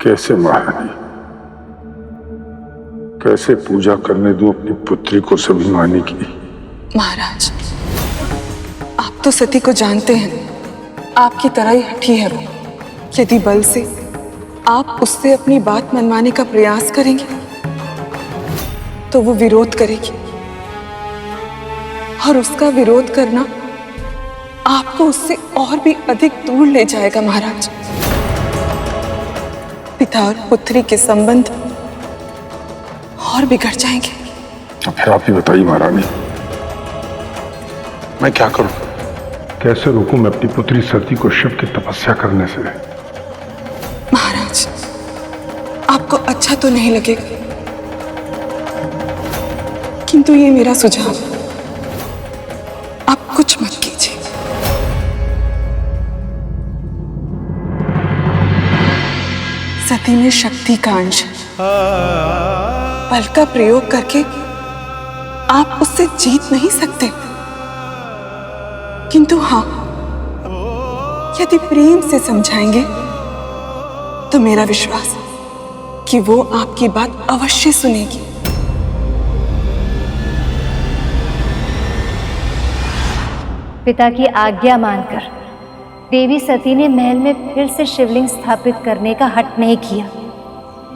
कैसे महारानी, कैसे पूजा करने दूं अपनी पुत्री को स्वाभिमानी की? महाराज, आप तो सती को जानते हैं, आपकी तरह ही हठी है वो। यदि बल से आप उससे अपनी बात मनवाने का प्रयास करेंगे तो वो विरोध करेगी, और उसका विरोध करना आपको उससे और भी अधिक दूर ले जाएगा महाराज। पिता और पुत्री के संबंध और बिगड़ जाएंगे। तो फिर आप ही बताइए महारानी, मैं क्या करूं? कैसे रोकूं मैं अपनी पुत्री सती को शिव की तपस्या करने से? महाराज, आपको अच्छा तो नहीं लगेगा, किंतु ये मेरा सुझाव है, आप कुछ मत कीजिए। सती में शक्ति का अंश है। बल का प्रयोग करके आप उससे जीत नहीं सकते, किंतु हाँ, यदि प्रेम से समझाएंगे तो मेरा विश्वास है कि वो आपकी बात अवश्य सुनेगी। पिता की आज्ञा मानकर देवी सती ने महल में फिर से शिवलिंग स्थापित करने का हठ नहीं किया,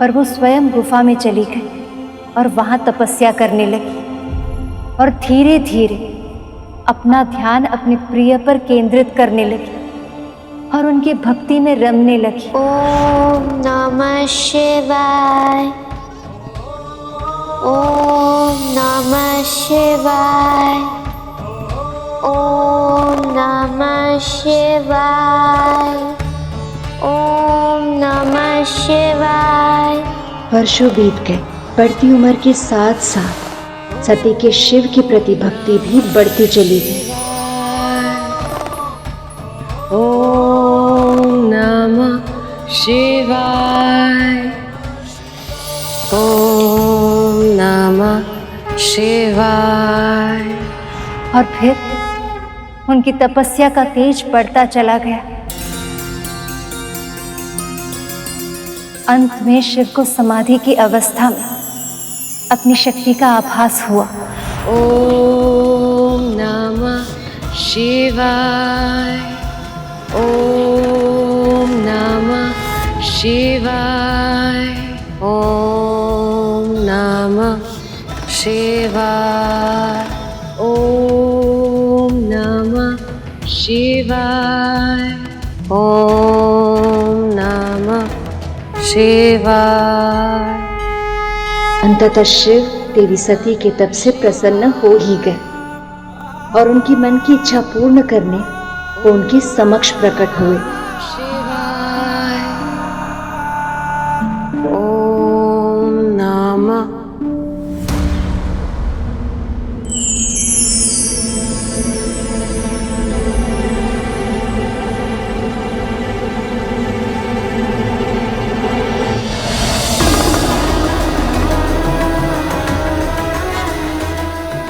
पर वो स्वयं गुफा में चली गई और वहां तपस्या करने लगी और धीरे धीरे अपना ध्यान अपने प्रिय पर केंद्रित करने लगी और उनकी भक्ति में रमने लगी। ओम नमः शिवाय, ओम नमः शिवाय, ओम नमः शिवाय, ओम नमः शिवाय। वर्षों बीत गए। बढ़ती उम्र के साथ साथ सती के शिव की प्रति भक्ति भी बढ़ती चली गई। ओम नमः शिवाय, ओम नमः शिवाय। और फिर उनकी तपस्या का तेज बढ़ता चला गया। अंत में शिव को समाधि की अवस्था में अपनी शक्ति का आभास हुआ। ओम नमः शिवाय, ओम नमः शिवाय, ओम नमः शिवाय, ओम नमः शिवाय, ओम नमः शिवाय। अंततः शिव देवी सती के तप से प्रसन्न हो ही गए और उनकी मन की इच्छा पूर्ण करने वो उनके समक्ष प्रकट हुए। शिवाय, ओम नमः।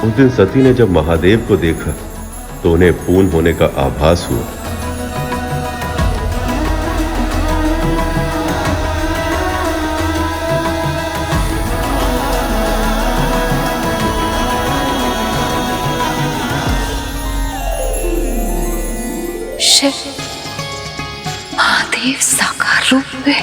उस दिन सती ने जब महादेव को देखा तो उन्हें पूर्ण होने का आभास हुआ। शिव महादेव साकार रूप में।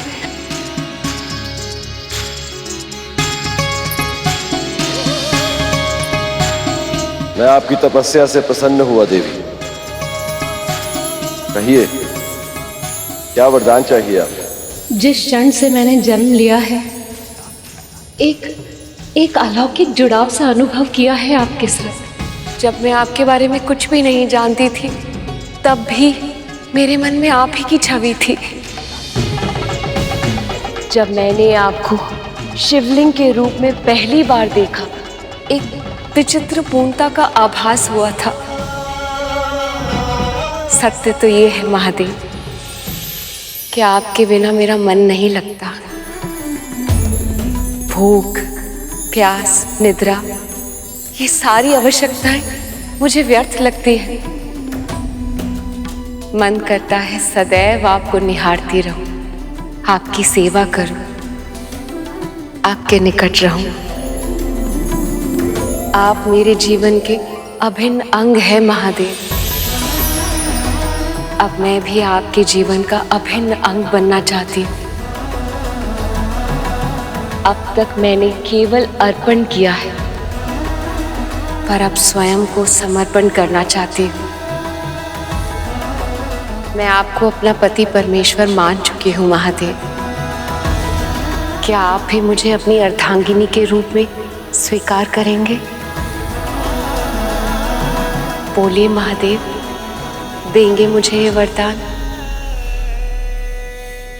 मैं आपकी तपस्या से प्रसन्न हुआ देवी। कहिए, क्या वरदान चाहिए आपको? जिस क्षण से मैंने जन्म लिया है, एक अलौकिक जुड़ाव सा अनुभव किया है आपके साथ। जब मैं आपके बारे में कुछ भी नहीं जानती थी, तब भी मेरे मन में आप ही की छवि थी। जब मैंने आपको शिवलिंग के रूप में पहली बार देखा, एक विचित्र पूर्णता का आभास हुआ था। सत्य तो ये है महादेव कि आपके बिना मेरा मन नहीं लगता। भूख, प्यास, निद्रा, ये सारी आवश्यकताएं मुझे व्यर्थ लगती है। मन करता है सदैव आपको निहारती रहूं, आपकी सेवा करूं, आपके निकट रहूं। आप मेरे जीवन के अभिन्न अंग हैं महादेव। अब मैं भी आपके जीवन का अभिन्न अंग बनना चाहती हूँ। अब तक मैंने केवल अर्पण किया है, पर अब स्वयं को समर्पण करना चाहती हूँ। मैं आपको अपना पति परमेश्वर मान चुकी हूँ महादेव। क्या आप भी मुझे अपनी अर्धांगिनी के रूप में स्वीकार करेंगे? बोलिए महादेव, देंगे मुझे ये वरदान?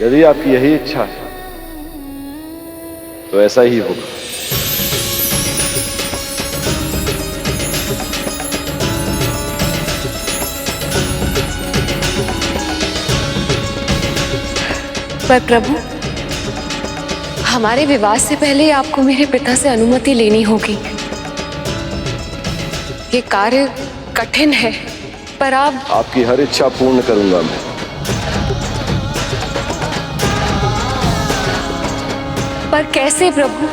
यदि आपकी यही इच्छा है तो ऐसा ही होगा। पर प्रभु, हमारे विवाह से पहले आपको मेरे पिता से अनुमति लेनी होगी। ये कार्य कठिन है, पर आप आपकी हर इच्छा पूर्ण करूंगा मैं। पर कैसे प्रभु?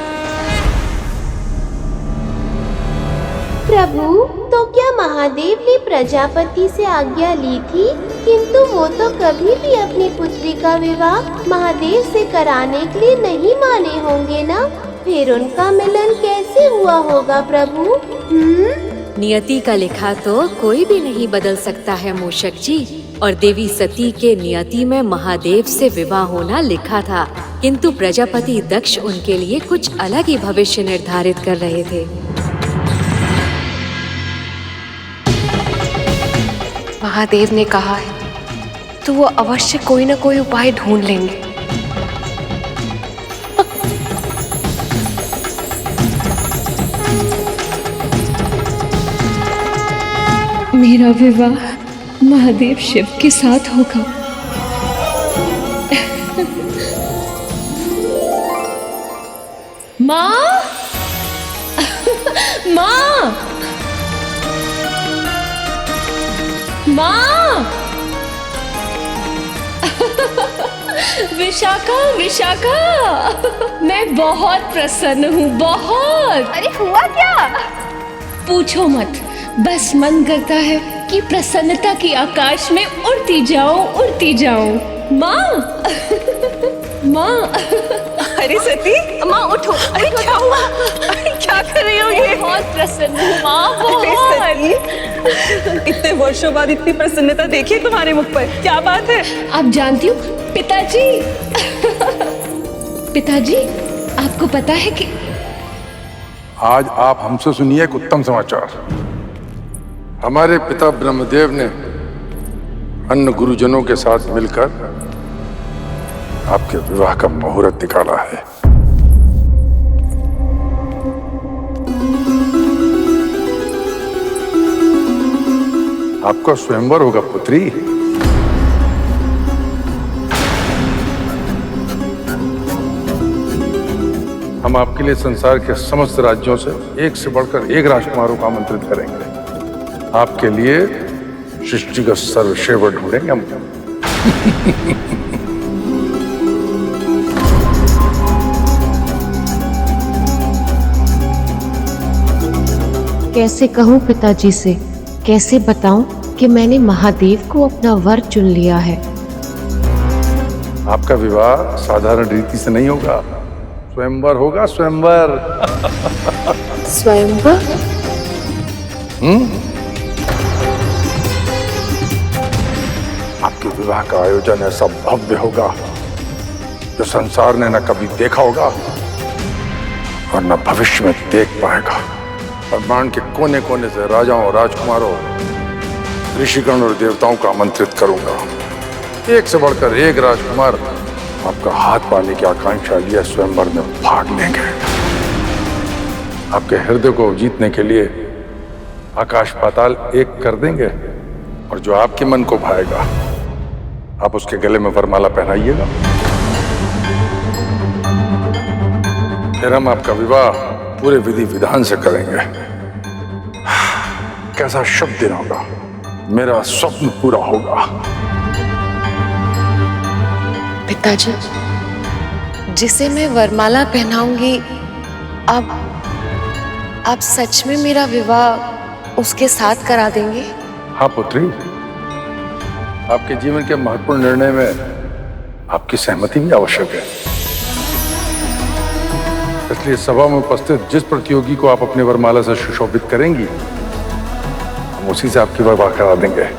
प्रभु, तो क्या महादेव ने प्रजापति से आज्ञा ली थी? किंतु वो तो कभी भी अपनी पुत्री का विवाह महादेव से कराने के लिए नहीं माने होंगे ना? फिर उनका मिलन कैसे हुआ होगा प्रभु? नियति का लिखा तो कोई भी नहीं बदल सकता है मूषक जी। और देवी सती के नियति में महादेव से विवाह होना लिखा था, किंतु प्रजापति दक्ष उनके लिए कुछ अलग ही भविष्य निर्धारित कर रहे थे। महादेव ने कहा है तो वो अवश्य कोई ना कोई उपाय ढूंढ लेंगे। मेरा विवाह महादेव शिव के साथ होगा। माँ, माँ, माँ, विशाखा, विशाखा, मैं बहुत प्रसन्न हूँ, बहुत। अरे हुआ क्या? पूछो मत, बस मन करता है कि प्रसन्नता की आकाश में उड़ती जाऊं, उड़ती जाऊं। माँ, माँ। अरे सती, माँ उठो। अरे क्या हुआ? अरे क्या कर रही हो ये? बहुत प्रसन्न हूँ माँ, बहुत। इतने वर्षों बाद इतनी प्रसन्नता देखी तुम्हारे मुख पर, क्या बात है? आप जानती हो पिताजी, पिताजी, आपको पता है कि आज आप हमसे सुनिए एक उत्तम समाचार। हमारे पिता ब्रह्मदेव ने अन्य गुरुजनों के साथ मिलकर आपके विवाह का मुहूर्त निकाला है। आपका स्वयंवर होगा पुत्री। हम आपके लिए संसार के समस्त राज्यों से एक से बढ़कर एक राजकुमारों को आमंत्रित करेंगे। आपके लिए सृष्टि का सर्वश्रेष्ठ ढूंढेंगे हम। कैसे कहूँ पिताजी से, कैसे बताऊं कि मैंने महादेव को अपना वर चुन लिया है। आपका विवाह साधारण रीति से नहीं होगा, स्वयंवर होगा, स्वयंवर। स्वयंवर? आपके विवाह का आयोजन ऐसा भव्य होगा जो संसार ने न कभी देखा होगा और न भविष्य में देख पाएगा। ब्रह्मांड के कोने कोने से राजाओं, राजकुमारों, ऋषिगण और देवताओं को आमंत्रित करूंगा। एक से बढ़कर एक राजकुमार आपका हाथ पाने की आकांक्षा लिए स्वयंवर में भाग लेंगे। आपके हृदय को जीतने के लिए आकाश पाताल एक कर देंगे और जो आपके मन को भाएगा आप उसके गले में वरमाला पहनाइएगा। फिर हम आपका विवाह पूरे विधि विधान से करेंगे। कैसा शुभ दिन होगा, मेरा स्वप्न पूरा होगा। पिताजी, जिसे मैं वरमाला पहनाऊंगी, अब आप सच में मेरा विवाह उसके साथ करा देंगे? हाँ पुत्री, आपके जीवन के महत्वपूर्ण निर्णय में आपकी सहमति भी आवश्यक है। इसलिए सभा में उपस्थित जिस प्रतियोगी को आप अपनी वरमाला से सुशोभित करेंगी, हम उसी से आपकी विवाह करा देंगे।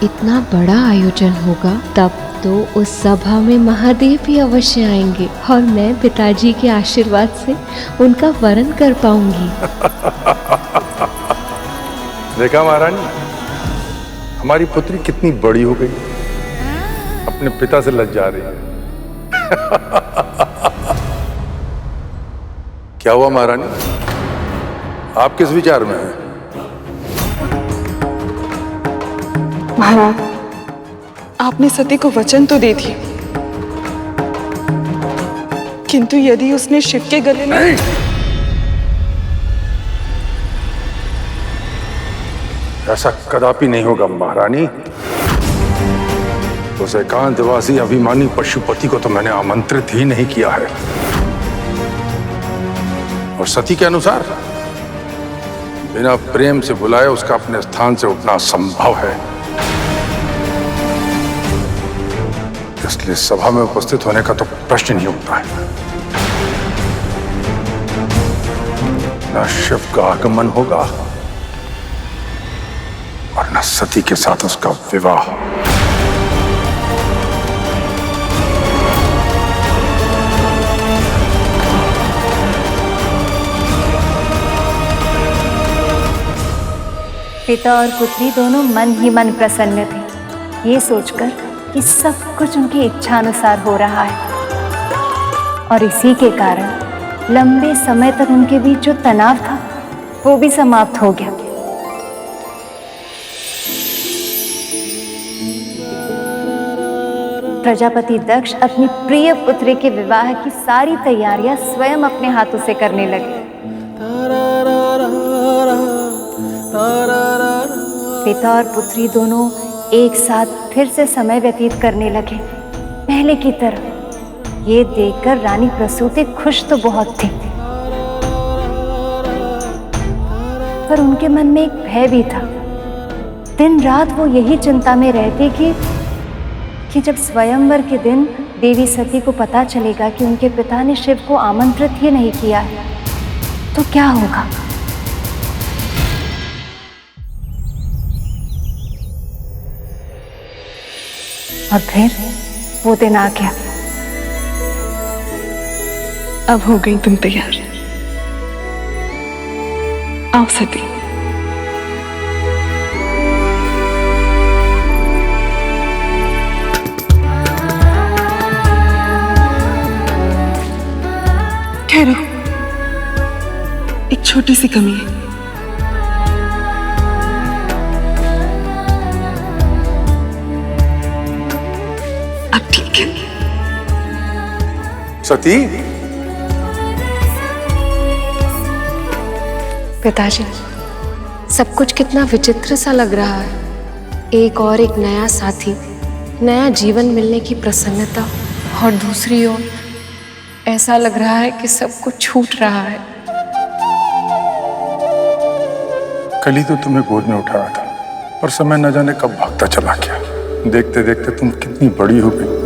इतना बड़ा आयोजन होगा, तब तो उस सभा में महादेव भी अवश्य आएंगे और मैं पिताजी के आशीर्वाद से उनका वरण कर पाऊंगी। देखा महारानी, हमारी पुत्री कितनी बड़ी हो गई, अपने पिता से लज जा रही है। क्या हुआ महारानी, आप किस विचार में हैं? महाराज, आपने सती को वचन तो दे दिया, किंतु यदि उसने शिव के गले में नहीं। ऐसा कदापि नहीं होगा महारानी। उस एकांतवासी अभिमानी पशुपति को तो मैंने आमंत्रित ही नहीं किया है। और सती के अनुसार बिना प्रेम से बुलाए उसका अपने स्थान से उठना असंभव है। इसलिए सभा में उपस्थित होने का तो प्रश्न नहीं उठता है। न शिव का आगमन होगा और न सती के साथ उसका विवाह। पिता और पुत्री दोनों मन ही मन प्रसन्न थे, ये सोचकर कि सब कुछ उनकी इच्छानुसार हो रहा है। और इसी के कारण लंबे समय तक उनके बीच जो तनाव था वो भी समाप्त हो गया। प्रजापति दक्ष अपनी प्रिय पुत्री के विवाह की सारी तैयारियां स्वयं अपने हाथों से करने लगे। पिता और पुत्री दोनों एक साथ फिर से समय व्यतीत करने लगे, पहले की तरह। ये देखकर रानी प्रसूति खुश तो बहुत थी, पर उनके मन में एक भय भी था। दिन रात वो यही चिंता में रहती कि जब स्वयंवर के दिन देवी सती को पता चलेगा कि उनके पिता ने शिव को आमंत्रित ही नहीं किया है, तो क्या होगा। और फिर वो दिन आ गया। अब हो गई तुम तैयार। आओ सती। ठहरो, एक छोटी सी कमी है। अब ठीक है। सती, पिताजी, सब कुछ कितना विचित्र सा लग रहा है। एक और एक नया साथी, नया जीवन मिलने की प्रसन्नता, और दूसरी ओर ऐसा लग रहा है कि सब कुछ छूट रहा है। कल ही तो तुम्हें गोद में उठाया था, पर समय न जाने कब भागता चला गया। देखते देखते तुम कितनी बड़ी हो गई।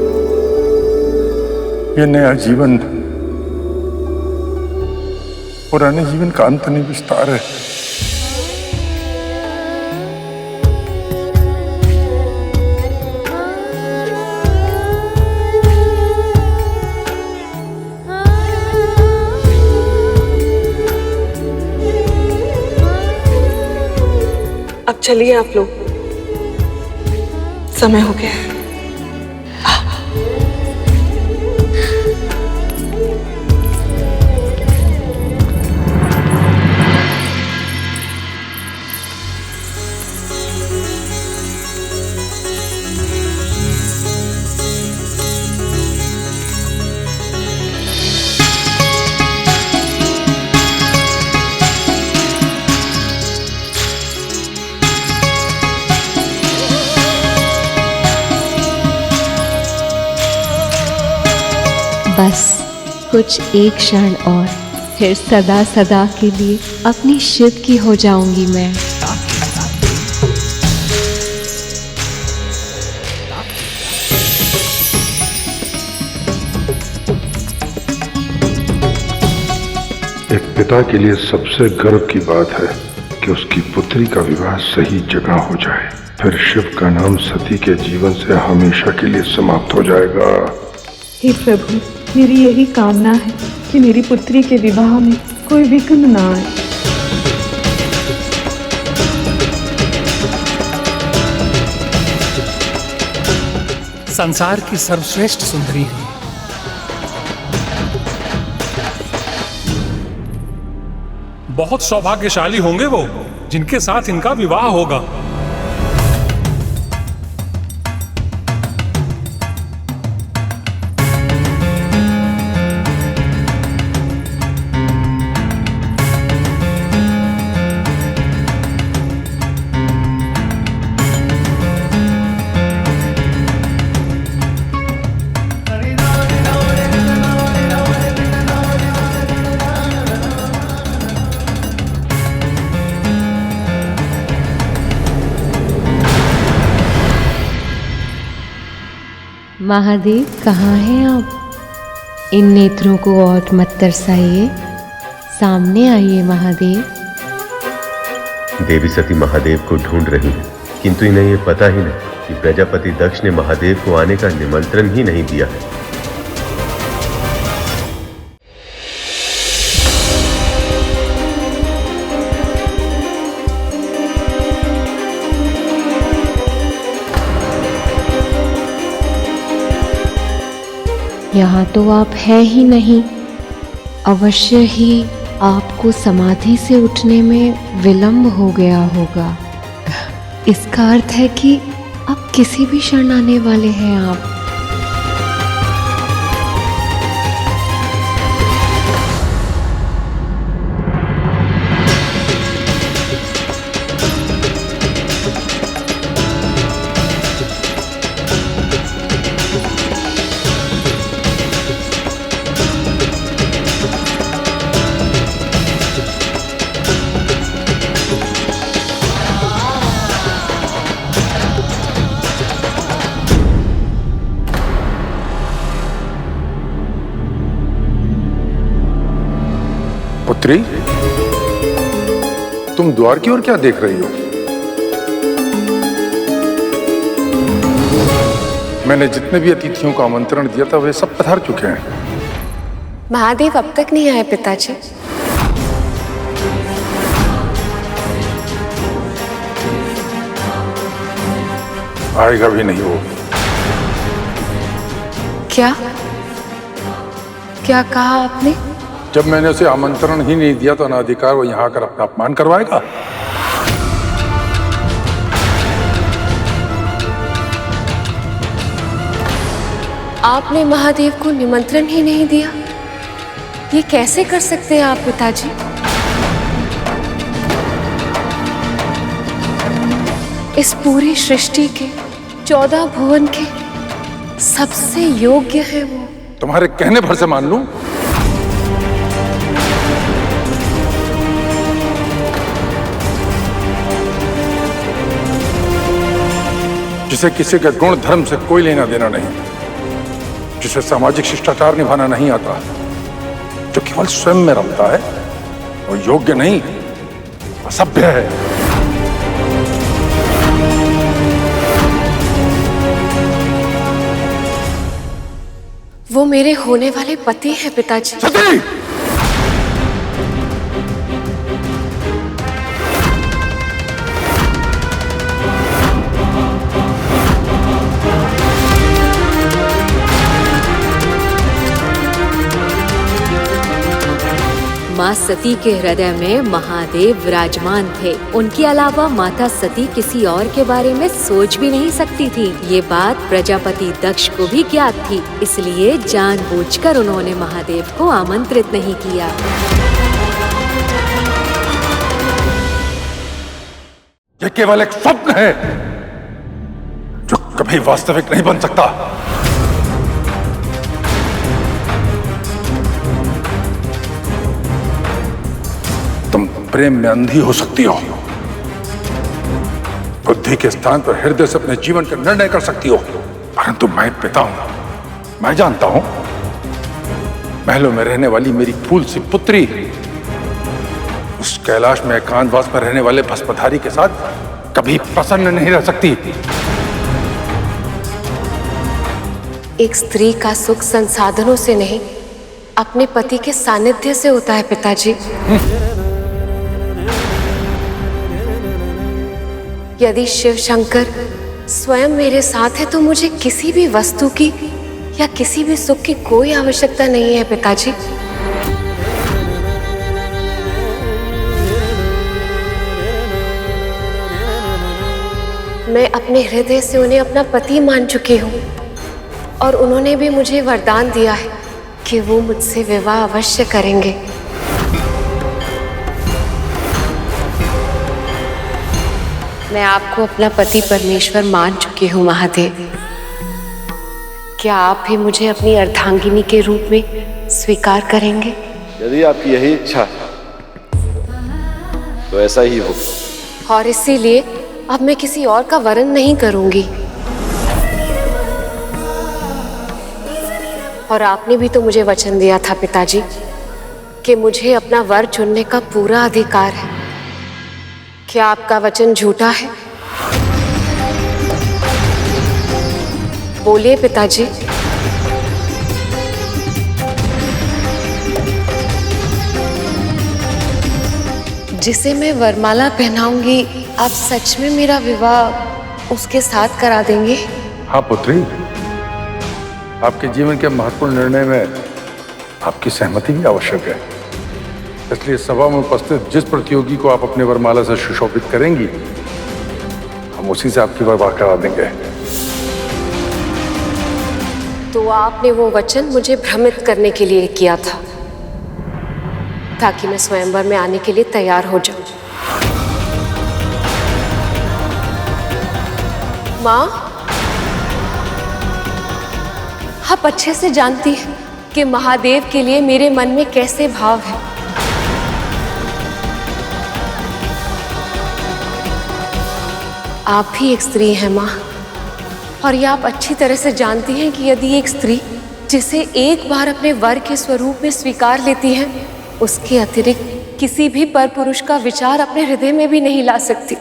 ये नया जीवन पुराने जीवन का अंत नहीं, विस्तार है। अब चलिए आप लोग, समय हो गया है। बस कुछ एक क्षण और, फिर सदा सदा के लिए अपनी शिव की हो जाऊंगी मैं। एक पिता के लिए सबसे गर्व की बात है कि उसकी पुत्री का विवाह सही जगह हो जाए, फिर शिव का नाम सती के जीवन से हमेशा के लिए समाप्त हो जाएगा। हे प्रभु, मेरी यही कामना है कि मेरी पुत्री के विवाह में कोई विघ्न ना आए। संसार की सर्वश्रेष्ठ सुंदरी है। बहुत सौभाग्यशाली होंगे वो जिनके साथ इनका विवाह होगा। महादेव कहाँ हैं आप? इन नेत्रों को और मत तरसाइए, सामने आइए महादेव। देवी सती महादेव को ढूंढ रही है, किंतु इन्हें ये पता ही नहीं कि प्रजापति दक्ष ने महादेव को आने का निमंत्रण ही नहीं दिया है। यहाँ तो आप है ही नहीं, अवश्य ही आपको समाधि से उठने में विलंब हो गया होगा। इसका अर्थ है कि अब किसी भी क्षण आने वाले हैं आप। पुत्री, तुम द्वार की ओर क्या देख रही हो? मैंने जितने भी अतिथियों का आमंत्रण दिया था वे सब पधार चुके हैं। महादेव अब तक नहीं आए पिताजी। आएगा भी नहीं वो। क्या क्या कहा आपने? जब मैंने उसे आमंत्रण ही नहीं दिया तो अनाधिकार वो यहाँ आकर अपना अपमान करवाएगा। आपने महादेव को निमंत्रण ही नहीं दिया, ये कैसे कर सकते हैं आप पिताजी? इस पूरी सृष्टि के 14 भुवन के सबसे योग्य है वो। तुम्हारे कहने भर से मान लूं? जिसे किसी के गुण धर्म से कोई लेना देना नहीं, जिसे सामाजिक शिष्टाचार निभाना नहीं आता, जो केवल स्वयं में रमता है, वो योग्य नहीं, असभ्य है। वो मेरे होने वाले पति हैं पिताजी। सती! माँ सती के हृदय में महादेव विराजमान थे। उनके अलावा माता सती किसी और के बारे में सोच भी नहीं सकती थी। ये बात प्रजापति दक्ष को भी ज्ञात थी, इसलिए जानबूझकर उन्होंने महादेव को आमंत्रित नहीं किया। ये केवल एक स्वप्न है जो कभी वास्तविक नहीं बन सकता। प्रेम में अंधी हो सकती हो, बुद्धि के स्थान पर हृदय से अपने जीवन का निर्णय कर सकती हो, परंतु मैं पिता हूं, मैं जानता हूं महलों में रहने वाली मेरी फूल सी पुत्री उस कैलाश में एकांतवास में रहने वाले भस्मधारी के साथ कभी प्रसन्न नहीं रह सकती। एक स्त्री का सुख संसाधनों से नहीं, अपने पति के सानिध्य से होता है पिताजी। यदि शिव शंकर स्वयं मेरे साथ है तो मुझे किसी भी वस्तु की या किसी भी सुख की कोई आवश्यकता नहीं है पिताजी। मैं अपने हृदय से उन्हें अपना पति मान चुकी हूँ और उन्होंने भी मुझे वरदान दिया है कि वो मुझसे विवाह अवश्य करेंगे। मैं आपको अपना पति परमेश्वर मान चुकी हूँ महादेव। क्या आप भी मुझे अपनी अर्धांगिनी के रूप में स्वीकार करेंगे? यदि आपकी यही इच्छा तो ऐसा ही हो। और इसीलिए अब मैं किसी और का वरण नहीं करूंगी। और आपने भी तो मुझे वचन दिया था पिताजी कि मुझे अपना वर चुनने का पूरा अधिकार है। क्या आपका वचन झूठा है? बोलिए पिताजी। जिसे मैं वरमाला पहनाऊंगी, आप सच में मेरा विवाह उसके साथ करा देंगे? हाँ पुत्री, आपके जीवन के महत्वपूर्ण निर्णय में आपकी सहमति भी आवश्यक है। इसलिए सभा में उपस्थित जिस प्रतियोगी को आप अपने वरमाला से सुशोभित करेंगी, हम उसी से आपकी विवाह करा देंगे। तो आपने वो वचन मुझे भ्रमित करने के लिए किया था, ताकि मैं स्वयंवर में आने के लिए तैयार हो जाऊं। माँ, आप अच्छे से जानती हैं कि महादेव के लिए मेरे मन में कैसे भाव है। आप भी एक स्त्री हैं माँ, और ये आप अच्छी तरह से जानती हैं कि यदि एक स्त्री जिसे एक बार अपने वर के स्वरूप में स्वीकार लेती है, उसके अतिरिक्त किसी भी पर पुरुष का विचार अपने हृदय में भी नहीं ला सकती।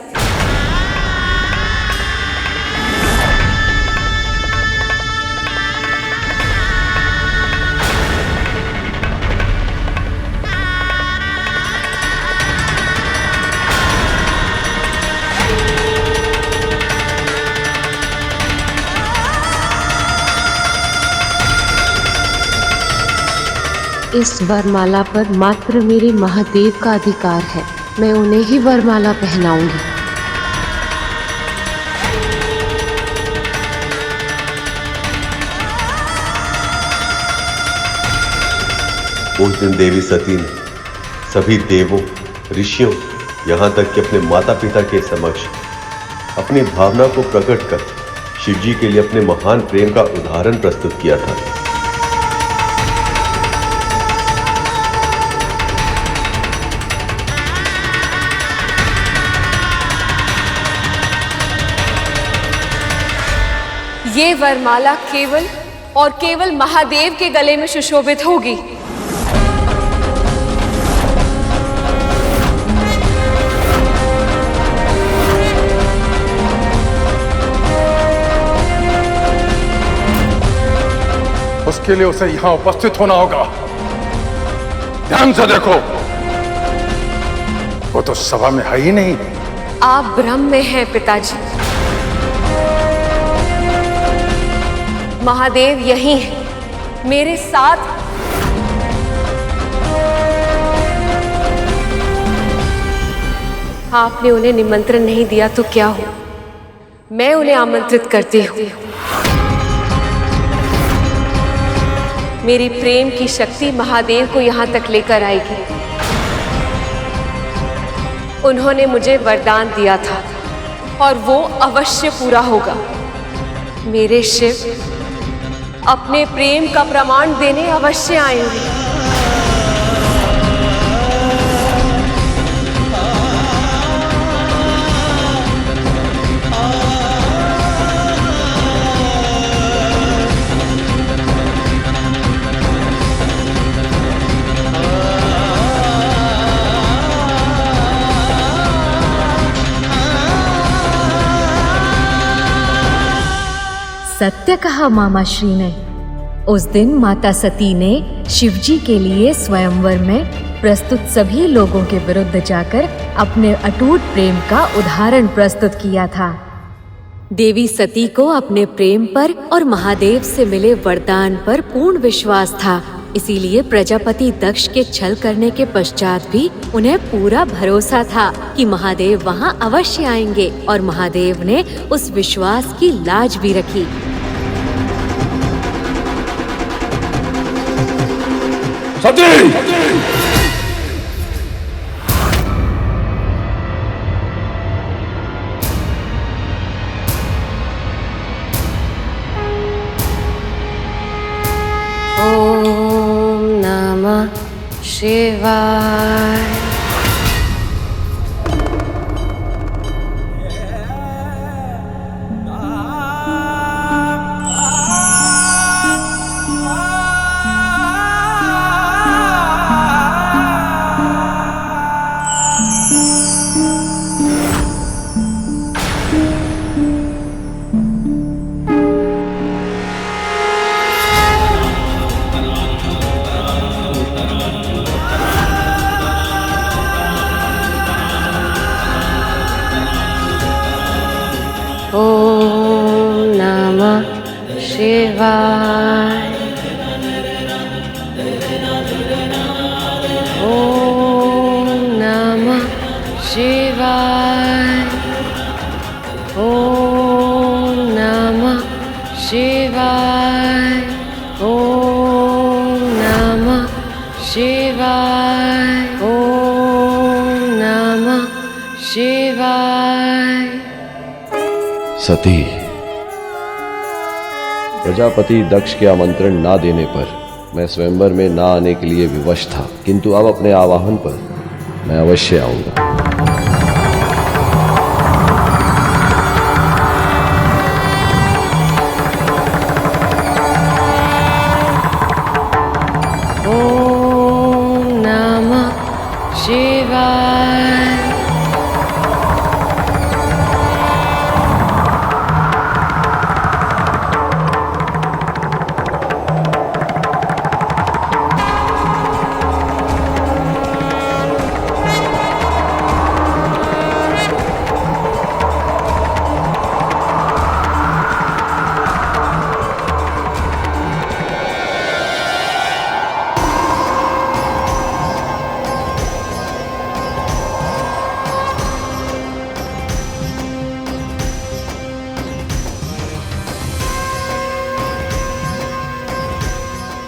इस वरमाला पर मात्र मेरे महादेव का अधिकार है। मैं उन्हें ही वरमाला पहनाऊंगी। उस दिन देवी सती ने सभी देवों, ऋषियों, यहाँ तक कि अपने माता पिता के समक्ष अपनी भावना को प्रकट कर शिवजी के लिए अपने महान प्रेम का उदाहरण प्रस्तुत किया था। ये वरमाला केवल और केवल महादेव के गले में सुशोभित होगी। उसके लिए उसे यहां उपस्थित होना होगा। ध्यान से देखो, वो तो सभा में है ही नहीं। आप भ्रम में हैं पिताजी। महादेव यही है, मेरे साथ। आपने उन्हें निमंत्रण नहीं दिया तो क्या हो, मैं उन्हें आमंत्रित करती हूँ। मेरी प्रेम की शक्ति महादेव को यहाँ तक लेकर आएगी। उन्होंने मुझे वरदान दिया था और वो अवश्य पूरा होगा। मेरे शिव अपने प्रेम का प्रमाण देने अवश्य आएंगे। सत्य कहा मामा श्री ने। उस दिन माता सती ने शिवजी के लिए स्वयंवर में प्रस्तुत सभी लोगों के विरुद्ध जाकर अपने अटूट प्रेम का उदाहरण प्रस्तुत किया था। देवी सती को अपने प्रेम पर और महादेव से मिले वरदान पर पूर्ण विश्वास था, इसीलिए प्रजापति दक्ष के छल करने के पश्चात भी उन्हें पूरा भरोसा था कि महादेव वहां अवश्य आएंगे, और महादेव ने उस विश्वास की लाज भी रखी। सती! ओम नमः शिवाय। ओम नमः शिवाय। ओम नमः शिवाय। ओम नमः शिवाय। ओम नमः शिवाय। ओम नमः शिवाय। सती, प्रजापति दक्ष के आमंत्रण ना देने पर मैं स्वयंवर में ना आने के लिए विवश था, किंतु अब अपने आवाहन पर मैं अवश्य आऊंगा। ओम नमः शिवाय।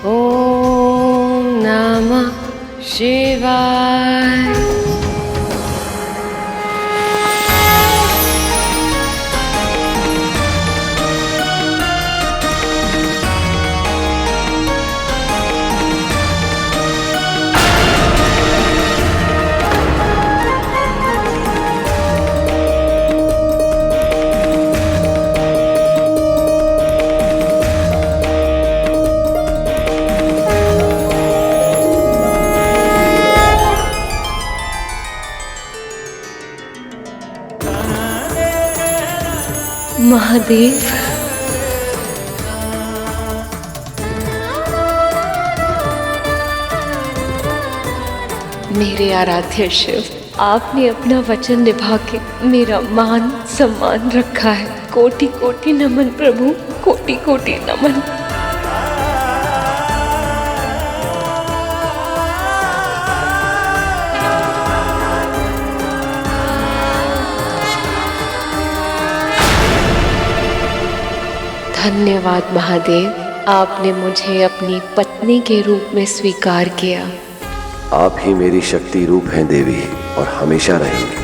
ओम नमः शिवाय। महादेव, मेरे आराध्य शिव, आपने अपना वचन निभा के मेरा मान सम्मान रखा है। कोटि कोटि नमन प्रभु, कोटि कोटि नमन। धन्यवाद महादेव, आपने मुझे अपनी पत्नी के रूप में स्वीकार किया। आप ही मेरी शक्ति रूप हैं देवी, और हमेशा रहेंगे।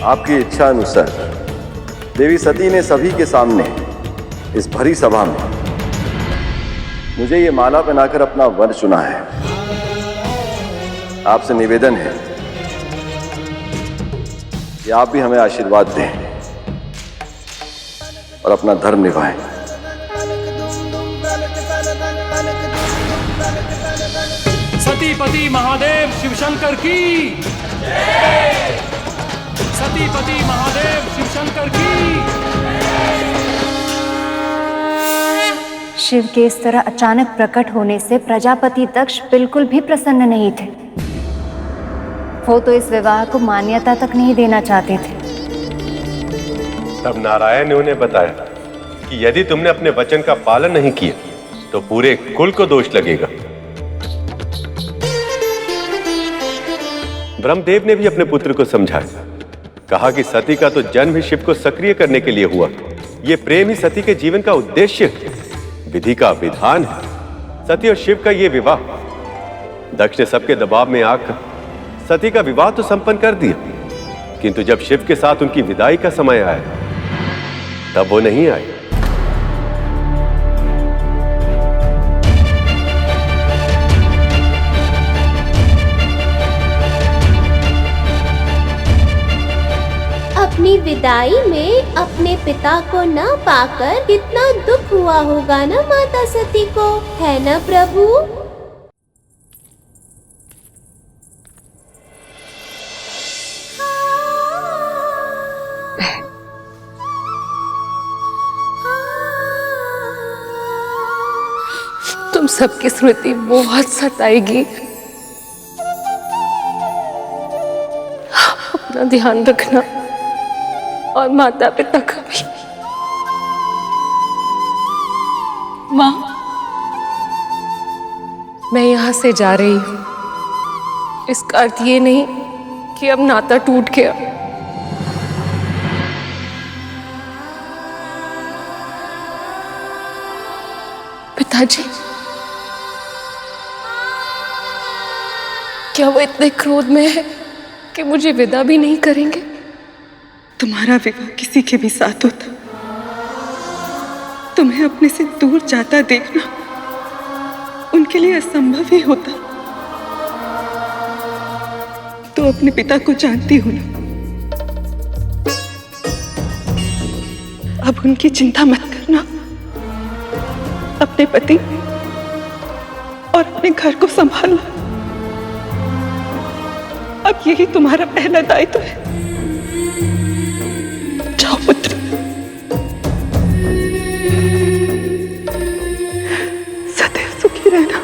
आपकी इच्छा अनुसार देवी सती ने सभी के सामने इस भरी सभा में मुझे ये माला पहनाकर अपना वर चुना है। आपसे निवेदन है कि आप भी हमें आशीर्वाद दें और अपना धर्म निभाएं। सतीपति महादेव शिवशंकर की सतीपति महादेव शिवशंकर की। शिव के इस तरह अचानक प्रकट होने से प्रजापति दक्ष बिल्कुल भी प्रसन्न नहीं थे। वो तो इस विवाह को मान्यता तक नहीं देना चाहते थे। तब नारायण ने उन्हें बताया कि यदि तुमने अपने वचन का पालन नहीं किया तो पूरे कुल को दोष लगेगा। ब्रह्मदेव ने भी अपने पुत्र को समझाया, कहा कि सती का तो जन्म ही शिव को सक्रिय करने के लिए हुआ। यह प्रेम ही सती के जीवन का उद्देश्य है, विधि का विधान है। सती और शिव का यह विवाह, दक्ष ने सबके दबाव में आकर सती का विवाह तो संपन्न कर दिया, किंतु जब शिव के साथ उनकी विदाई का समय आया तब वो नहीं आई। अपनी विदाई में अपने पिता को न पाकर कितना दुख हुआ होगा ना माता सती को, है ना प्रभु? तुम सबकी स्मृति बहुत सताएगी। अपना ध्यान रखना और माता पिता का भी। माँ, मैं यहाँ से जा रही हूँ। इसका अर्थ ये नहीं कि अब नाता टूट गया। पिताजी, क्या वो इतने क्रोध में है कि मुझे विदा भी नहीं करेंगे? तुम्हारा विवाह किसी के भी साथ होता, तुम्हें अपने से दूर जाता देखना उनके लिए असंभव ही होता। तो अपने पिता को जानती हो ना, अब उनकी चिंता मत करना। अपने पति और अपने घर को संभालना, अब यही तुम्हारा पहला दायित्व है। जाओ पुत्र, सदैव सुखी रहना।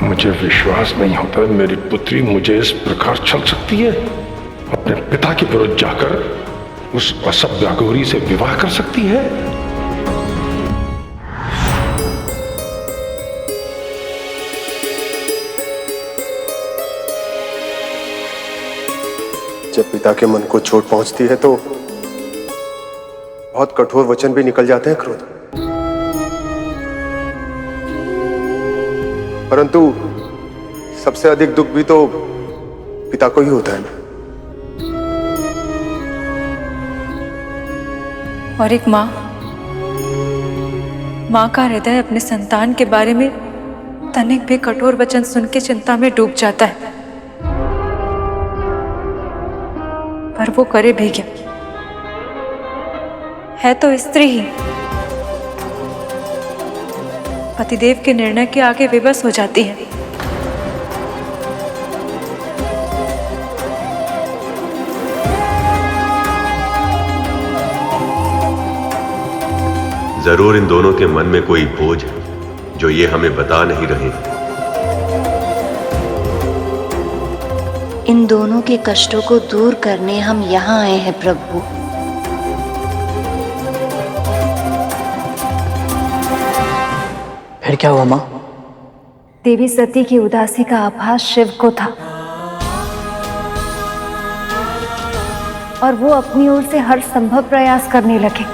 मुझे विश्वास नहीं होता मेरी पुत्री मुझे इस प्रकार छल सकती है। अपने पिता के विरुद्ध जाकर उस असभ्य अघोरी से विवाह कर सकती है। जब पिता के मन को चोट पहुंचती है तो बहुत कठोर वचन भी निकल जाते हैं क्रोध, परंतु सबसे अधिक दुख भी तो पिता को ही होता है ना। और एक माँ का हृदय अपने संतान के बारे में तनिक भी कठोर वचन सुन के चिंता में डूब जाता है, पर वो करे भी क्या, है तो स्त्री ही। पतिदेव के निर्णय के आगे विवश हो जाती है। जरूर इन दोनों के मन में कोई बोझ है जो ये हमें बता नहीं रहे। इन दोनों के कष्टों को दूर करने हम यहाँ आए हैं प्रभु। फिर क्या हुआ माँ? देवी सती की उदासी का आभास शिव को था और वो अपनी ओर से हर संभव प्रयास करने लगे।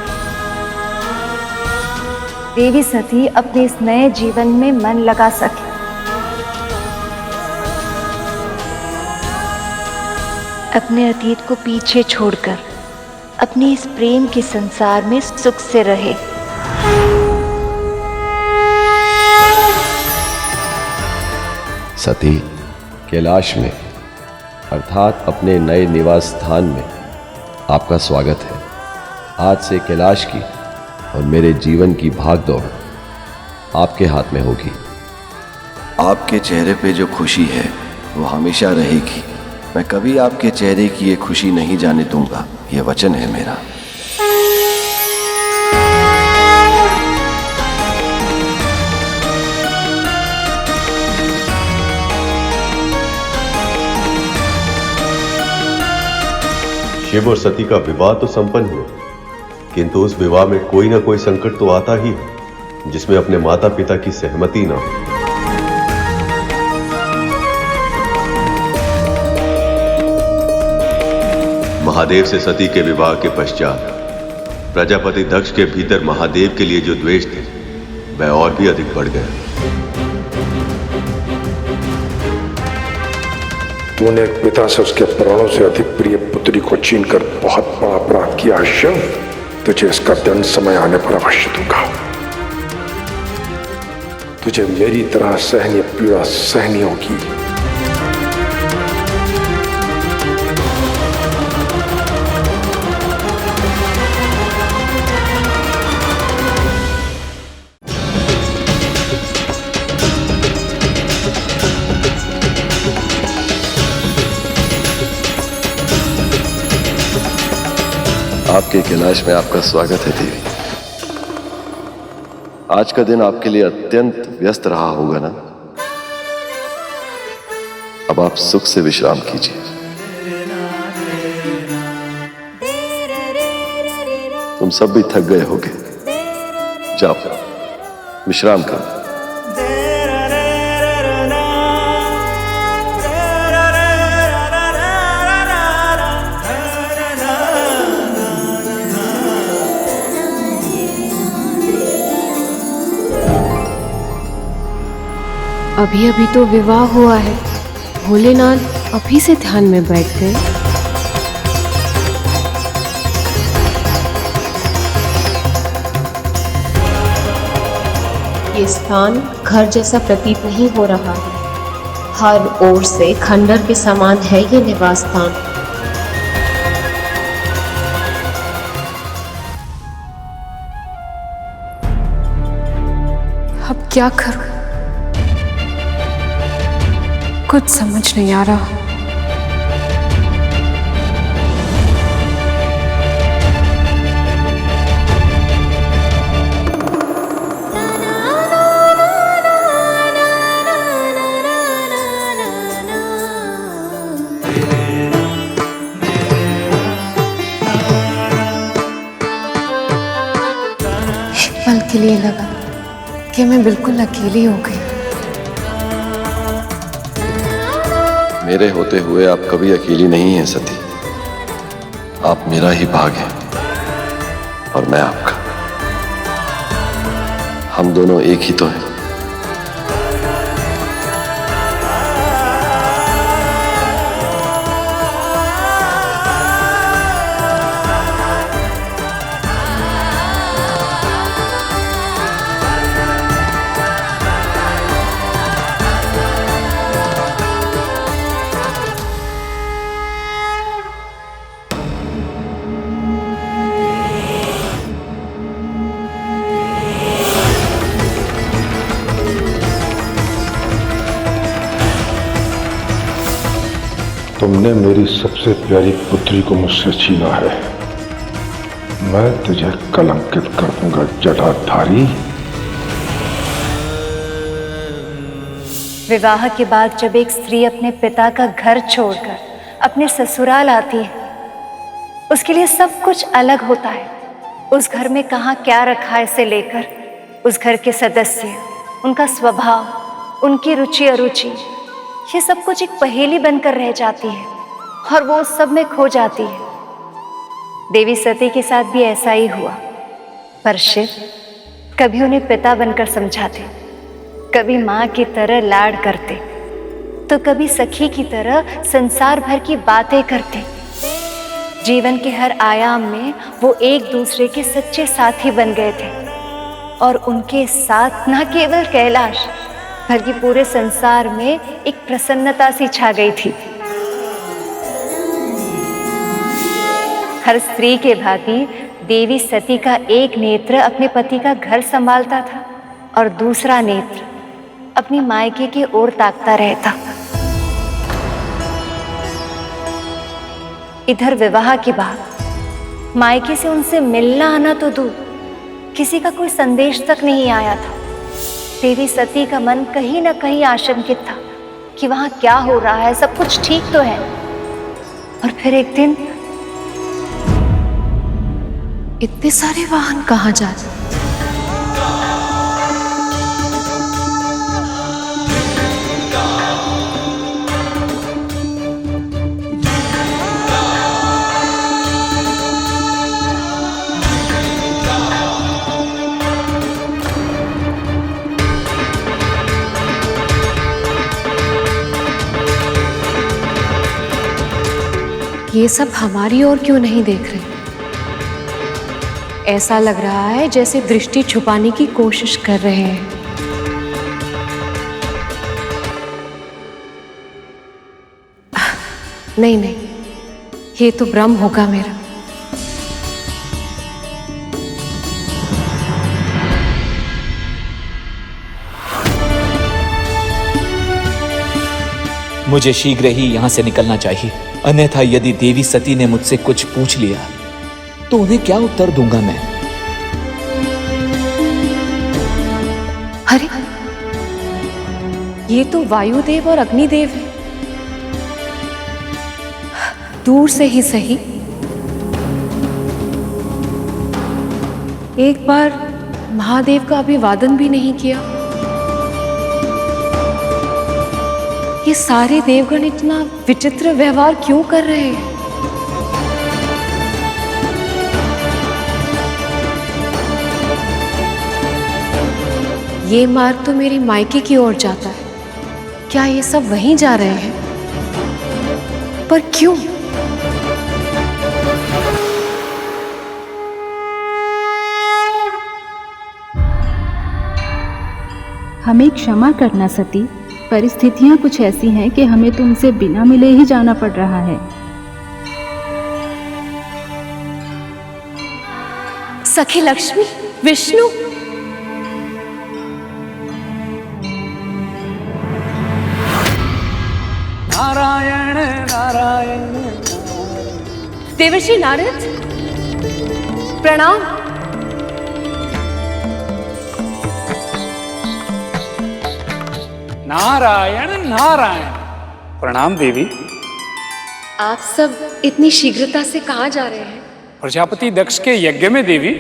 देवी सती अपने इस नए जीवन में मन लगा सके। अपने अतीत को पीछे छोड़कर अपने इस प्रेम के संसार में सुख से रहे। सती, कैलाश में अर्थात अपने नए निवास स्थान में आपका स्वागत है। आज से कैलाश की और मेरे जीवन की भागदौड़ आपके हाथ में होगी। आपके चेहरे पे जो खुशी है वो हमेशा रहेगी। मैं कभी आपके चेहरे की ये खुशी नहीं जाने दूंगा, ये वचन है मेरा। शिव और सती का विवाह तो संपन्न हुआ, किंतु उस विवाह में कोई ना कोई संकट तो आता ही है जिसमें अपने माता पिता की सहमति ना हो। महादेव से सती के विवाह के पश्चात प्रजापति दक्ष के भीतर महादेव के लिए जो द्वेष थे वह और भी अधिक बढ़ गया। तूने एक पिता से उसके प्राणों से अधिक प्रिय पुत्री को छीनकर बहुत बड़ा अपराध किया है शिव। तुझे इसका दंड समय आने पर अवश्य दूंगा। तुझे मेरी तरह सहनीय पीड़ा सहनी होगी। आपके कैलाश में आपका स्वागत है देवी। आज का दिन आपके लिए अत्यंत व्यस्त रहा होगा ना? अब आप सुख से विश्राम कीजिए। तुम सब भी थक गए होगे, जाओ विश्राम करो। अभी अभी तो विवाह हुआ है, भोलेनाथ अभी से ध्यान में बैठ गए। ये स्थान घर जैसा प्रतीत नहीं हो रहा है। हर ओर से खंडर के समान है ये निवास स्थान। अब क्या करूं? कुछ समझ नहीं आ रहा। पल के लिए लगा कि मैं बिल्कुल अकेली हो गई। मेरे होते हुए आप कभी अकेली नहीं हैं सती। आप मेरा ही भाग हैं और मैं आपका। हम दोनों एक ही तो हैं। तुमने मेरी सबसे प्यारी पुत्री को मुझसे छीना है। मैं तुझे कलंकित कर दूंगा जटाधारी। विवाह के बाद जब एक स्त्री अपने पिता का घर छोड़कर अपने ससुराल आती है, उसके लिए सब कुछ अलग होता है। उस घर में कहाँ क्या रखा है से लेकर उस घर के सदस्य, उनका स्वभाव, उनकी रुचि अरुचि, ये सब कुछ एक पहेली बनकर रह जाती है और वो उस सब में खो जाती है। देवी सती के साथ भी ऐसा ही हुआ, पर शिव कभी उन्हें पिता बनकर समझाते, कभी माँ की तरह लाड करते, तो कभी सखी की तरह संसार भर की बातें करते। जीवन के हर आयाम में वो एक दूसरे के सच्चे साथी बन गए थे और उनके साथ न केवल कैलाश बल्कि पूरे संसार में एक प्रसन्नता सी छा गई थी। हर स्त्री के भांति देवी सती का एक नेत्र अपने पति का घर संभालता था और दूसरा नेत्र अपनी मायके की ओर ताकता रहता। इधर विवाह के बाद मायके से उनसे मिलना आना तो दूर, किसी का कोई संदेश तक नहीं आया था। देवी सती का मन कहीं ना कहीं आशंकित था कि वहां क्या हो रहा है, सब कुछ ठीक तो है। और फिर एक दिन इतने सारे वाहन कहाँ जा रहे? ये सब हमारी ओर क्यों नहीं देख रहे? ऐसा लग रहा है जैसे दृष्टि छुपाने की कोशिश कर रहे हैं। नहीं नहीं, ये तो भ्रम होगा मेरा। मुझे शीघ्र ही यहां से निकलना चाहिए, अन्यथा यदि देवी सती ने मुझसे कुछ पूछ लिया तो उन्हें क्या उत्तर दूंगा मैं? अरे, ये तो वायुदेव और अग्निदेव है। दूर से ही सही, एक बार महादेव का अभिवादन भी नहीं किया। ये सारे देवगण इतना विचित्र व्यवहार क्यों कर रहे हैं? ये मार्ग तो मेरी मायके की ओर जाता है। क्या ये सब वहीं जा रहे हैं? पर क्यों? हमें क्षमा करना सती, परिस्थितियां कुछ ऐसी हैं कि हमें तुमसे बिना मिले ही जाना पड़ रहा है। सखी लक्ष्मी, विष्णु, नारायण नारायण। देवर्षि नारद, प्रणाम। नारायण नारायण। प्रणाम देवी। आप सब इतनी शीघ्रता से कहाँ जा रहे हैं? प्रजापति दक्ष के यज्ञ में देवी।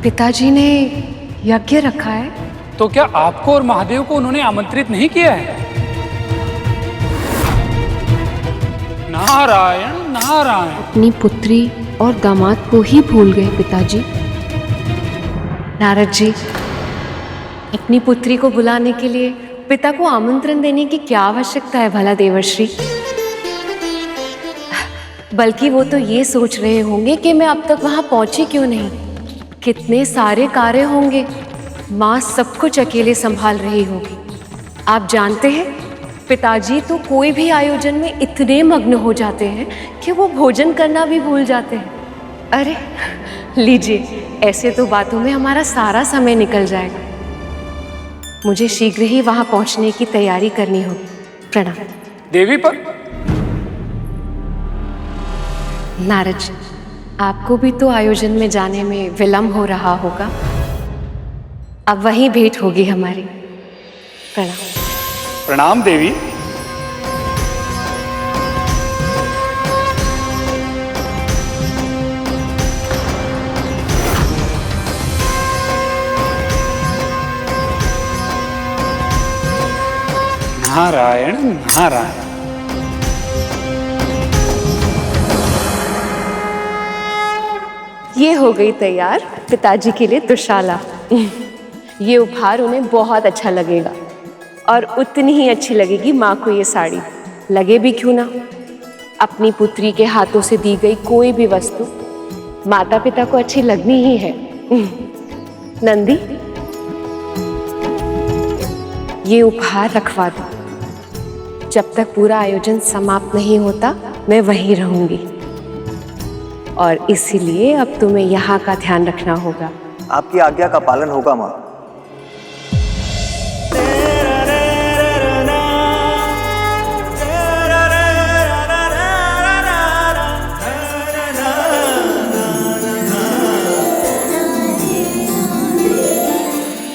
पिताजी ने यज्ञ रखा है? तो क्या आपको और महादेव को उन्होंने आमंत्रित नहीं किया है? नारायण नारायण। अपनी पुत्री और दामाद को ही भूल गए पिताजी। नारद जी, अपनी पुत्री को बुलाने के लिए पिता को आमंत्रण देने की क्या आवश्यकता है भला देवर्षि? बल्कि वो तो ये सोच रहे होंगे कि मैं अब तक वहां पहुंची क्यों नहीं। कितने सारे कार्य होंगे, माँ सब कुछ अकेले संभाल रही होगी। आप जानते हैं, पिताजी तो कोई भी आयोजन में इतने मग्न हो जाते हैं कि वो भोजन करना भी भूल जाते हैं। अरे लीजिए, ऐसे तो बातों में हमारा सारा समय निकल जाएगा। मुझे शीघ्र ही वहां पहुंचने की तैयारी करनी होगी। प्रणाम। देवी पर नारद जी, आपको भी तो आयोजन में जाने में विलंब हो रहा होगा। अब वहीं भेंट होगी हमारी। प्रणाम। प्रणाम देवी। नारायण नारायण। ये हो गई तैयार पिताजी के लिए दुशाला। ये उपहार उन्हें बहुत अच्छा लगेगा और उतनी ही अच्छी लगेगी माँ को ये साड़ी। लगे भी क्यों ना, अपनी पुत्री के हाथों से दी गई कोई भी वस्तु माता पिता को अच्छी लगनी ही है। नंदी, ये उपहार रखवा दो। जब तक पूरा आयोजन समाप्त नहीं होता मैं वहीं रहूंगी, और इसीलिए अब तुम्हें यहाँ का ध्यान रखना होगा। आपकी आज्ञा का पालन होगा माँ।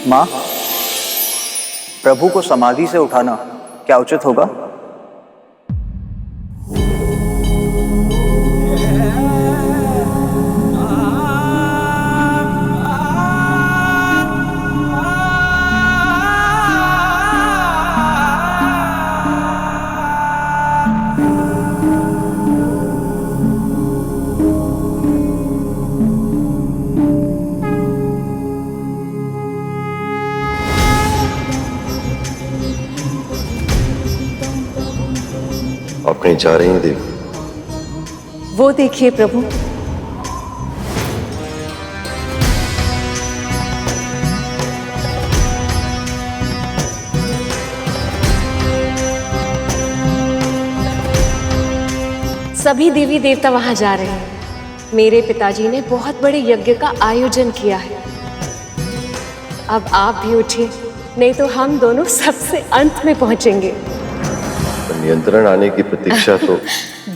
माँ, प्रभु को समाधि से उठाना क्या उचित होगा? आप कहीं जा रही हैं देवी? वो देखिए प्रभु, सभी देवी देवता वहां जा रहे हैं। मेरे पिताजी ने बहुत बड़े यज्ञ का आयोजन किया है। अब आप भी उठिए, नहीं तो हम दोनों सबसे अंत में पहुंचेंगे। नियंत्रण आने की प्रतीक्षा तो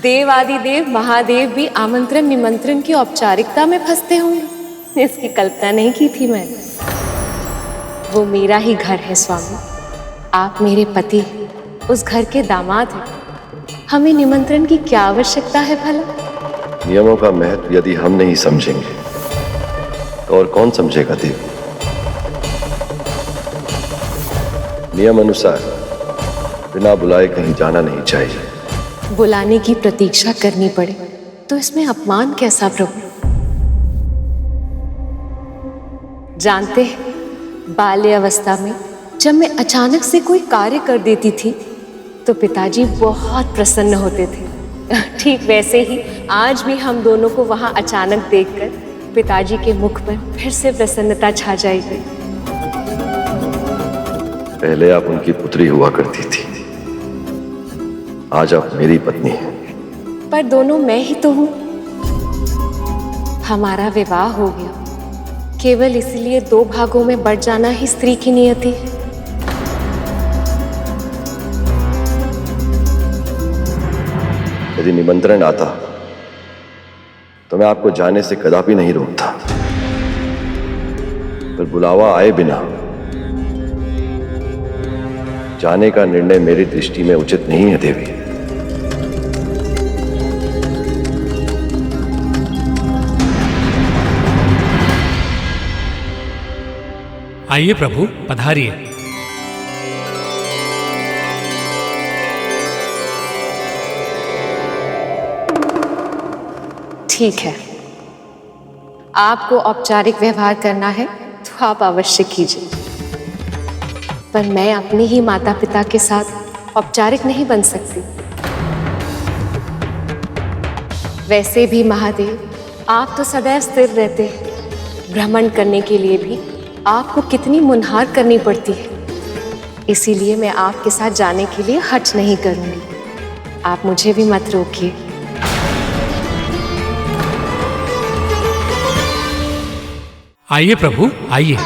देव आदि देव महादेव भी आमंत्रण निमंत्रण की औपचारिकता में फंसते होंगे, इसकी कल्पना नहीं की थी मैंने। वो मेरा ही घर है स्वामी, आप मेरे पति, उस घर के दामाद हैं। हमें निमंत्रण की क्या आवश्यकता है भला? नियमों का महत्व यदि हम नहीं समझेंगे तो और कौन समझेगा देव? नियम अनुसार बिना बुलाए कहीं जाना नहीं चाहिए। बुलाने की प्रतीक्षा करनी पड़े तो इसमें अपमान कैसा प्रभु? जानते हैं, बाल्य अवस्था में जब मैं अचानक से कोई कार्य कर देती थी तो पिताजी बहुत प्रसन्न होते थे। ठीक वैसे ही आज भी हम दोनों को वहां अचानक देखकर पिताजी के मुख पर फिर से प्रसन्नता छा जाएगी। पहले आप उनकी पुत्री हुआ करती थी, आज आप मेरी पत्नी हैं। पर दोनों मैं ही तो हूं। हमारा विवाह हो गया, केवल इसलिए दो भागों में बढ़ जाना ही स्त्री की नियति है। यदि निमंत्रण आता तो मैं आपको जाने से कदापि नहीं रोकता, पर बुलावा आए बिना जाने का निर्णय मेरी दृष्टि में उचित नहीं है देवी। आइए प्रभु, पधारिए। ठीक है, आपको औपचारिक व्यवहार करना है तो आप अवश्य कीजिए, पर मैं अपने ही माता पिता के साथ औपचारिक नहीं बन सकती। वैसे भी महादेव, आप तो सदैव स्थिर रहते हैं। भ्रमण करने के लिए भी आपको कितनी मुनहार करनी पड़ती है, इसीलिए मैं आपके साथ जाने के लिए हठ नहीं करूंगी। आप मुझे भी मत रोकिए। आइए प्रभु, आइए।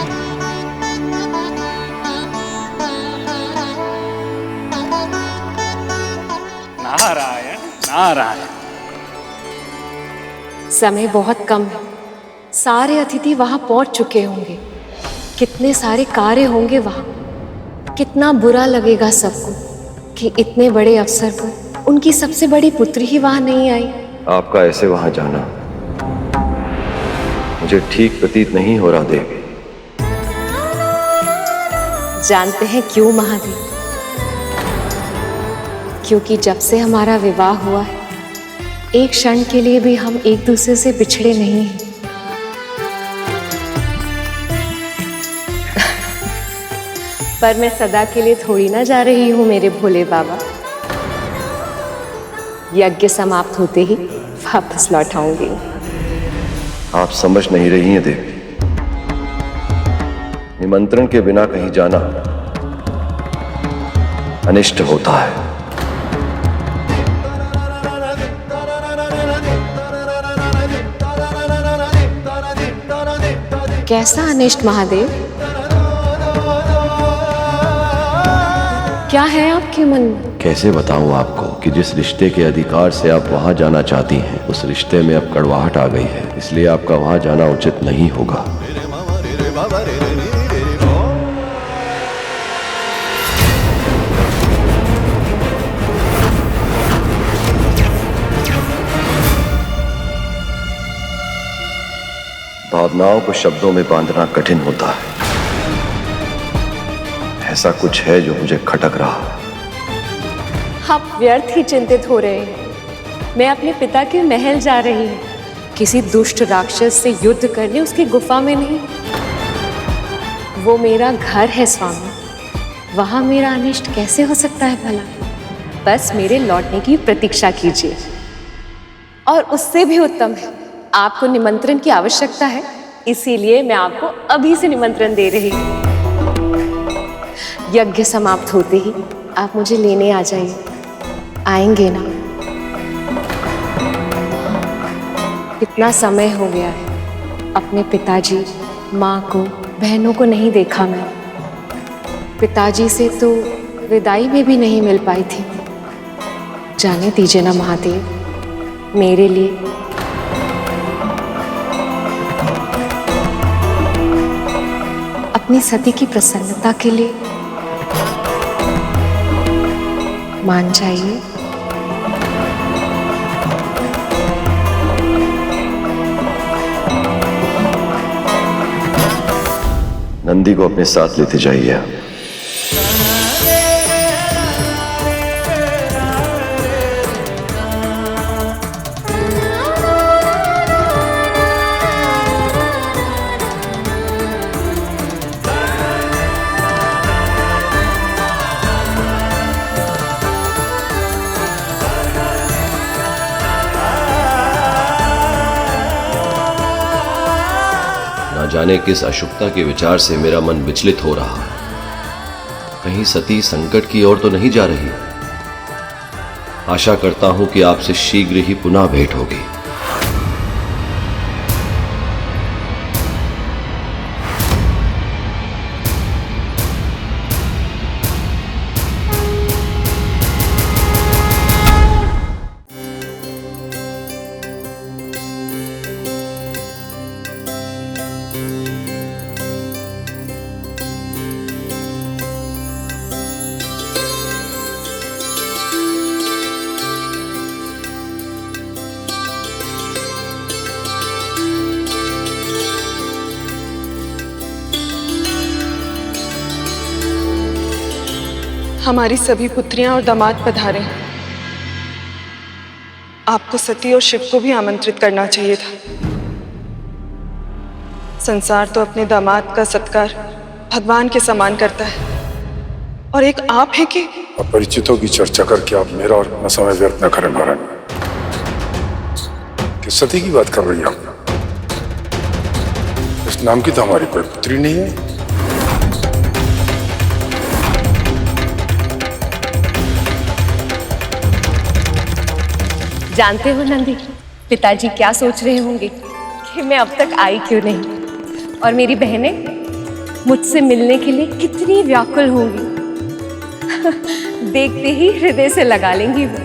नारायण नारायण। समय बहुत कम है, सारे अतिथि वहां पहुंच चुके होंगे। कितने सारे कार्य होंगे वहां। कितना बुरा लगेगा सबको कि इतने बड़े अवसर पर उनकी सबसे बड़ी पुत्री ही वहां नहीं आई। आपका ऐसे वहां जाना मुझे ठीक प्रतीत नहीं हो रहा देवी। जानते हैं क्यों महादेव? क्योंकि जब से हमारा विवाह हुआ है, एक क्षण के लिए भी हम एक दूसरे से बिछड़े नहीं हैं। पर मैं सदा के लिए थोड़ी ना जा रही हूं मेरे भोले बाबा। यज्ञ समाप्त होते ही वापस लौट आऊंगी। आप समझ नहीं रही हैं देवी, निमंत्रण के बिना कहीं जाना अनिष्ट होता है। कैसा अनिष्ट महादेव? क्या है आपके मन में? कैसे बताऊं आपको कि जिस रिश्ते के अधिकार से आप वहां जाना चाहती हैं, उस रिश्ते में अब कड़वाहट आ गई है, इसलिए आपका वहां जाना उचित नहीं होगा। भावनाओं को शब्दों में बांधना कठिन होता है। ऐसा कुछ है जो मुझे खटक रहा है। आप व्यर्थ ही चिंतित हो रहे हैं। मैं अपने पिता के महल जा रही हूँ, किसी दुष्ट राक्षस से युद्ध करने उसकी गुफा में नहीं। वो मेरा घर है स्वामी, वहां मेरा अनिष्ट कैसे हो सकता है भला? बस मेरे लौटने की प्रतीक्षा कीजिए। और उससे भी उत्तम है, आपको निमंत्रण की आवश्यकता है, इसीलिए मैं आपको अभी से निमंत्रण दे रही हूँ। यज्ञ समाप्त होते ही आप मुझे लेने आ जाइए। आएंगे ना? कितना समय हो गया है, अपने पिताजी, माँ को, बहनों को नहीं देखा मैं। पिताजी से तो विदाई में भी नहीं मिल पाई थी। जाने दीजिए ना महादेव, मेरे लिए अपनी सती की प्रसन्नता के लिए मान जाइए। नंदी को अपने साथ लेते जाइए। जाने किस अशुभता के विचार से मेरा मन विचलित हो रहा है। कहीं सती संकट की ओर तो नहीं जा रही? आशा करता हूं कि आपसे शीघ्र ही पुनः भेंट होगी। हमारी सभी पुत्रियां और दामाद पधारे हैं। आपको सती और शिव को भी आमंत्रित करना चाहिए था। संसार तो अपने दामाद का सत्कार भगवान के समान करता है, और एक आप है कि अपरिचितों की चर्चा करके आप मेरा और अपना समय व्यर्थ न करें महारानी। किस सती की बात कर रही हैं आप? इस नाम की तो हमारी कोई पुत्री नहीं है। जानते हो नंदी, पिताजी क्या सोच रहे होंगे कि मैं अब तक आई क्यों नहीं, और मेरी बहनें मुझसे मिलने के लिए कितनी व्याकुल होंगी। देखते ही हृदय से लगा लेंगी वो।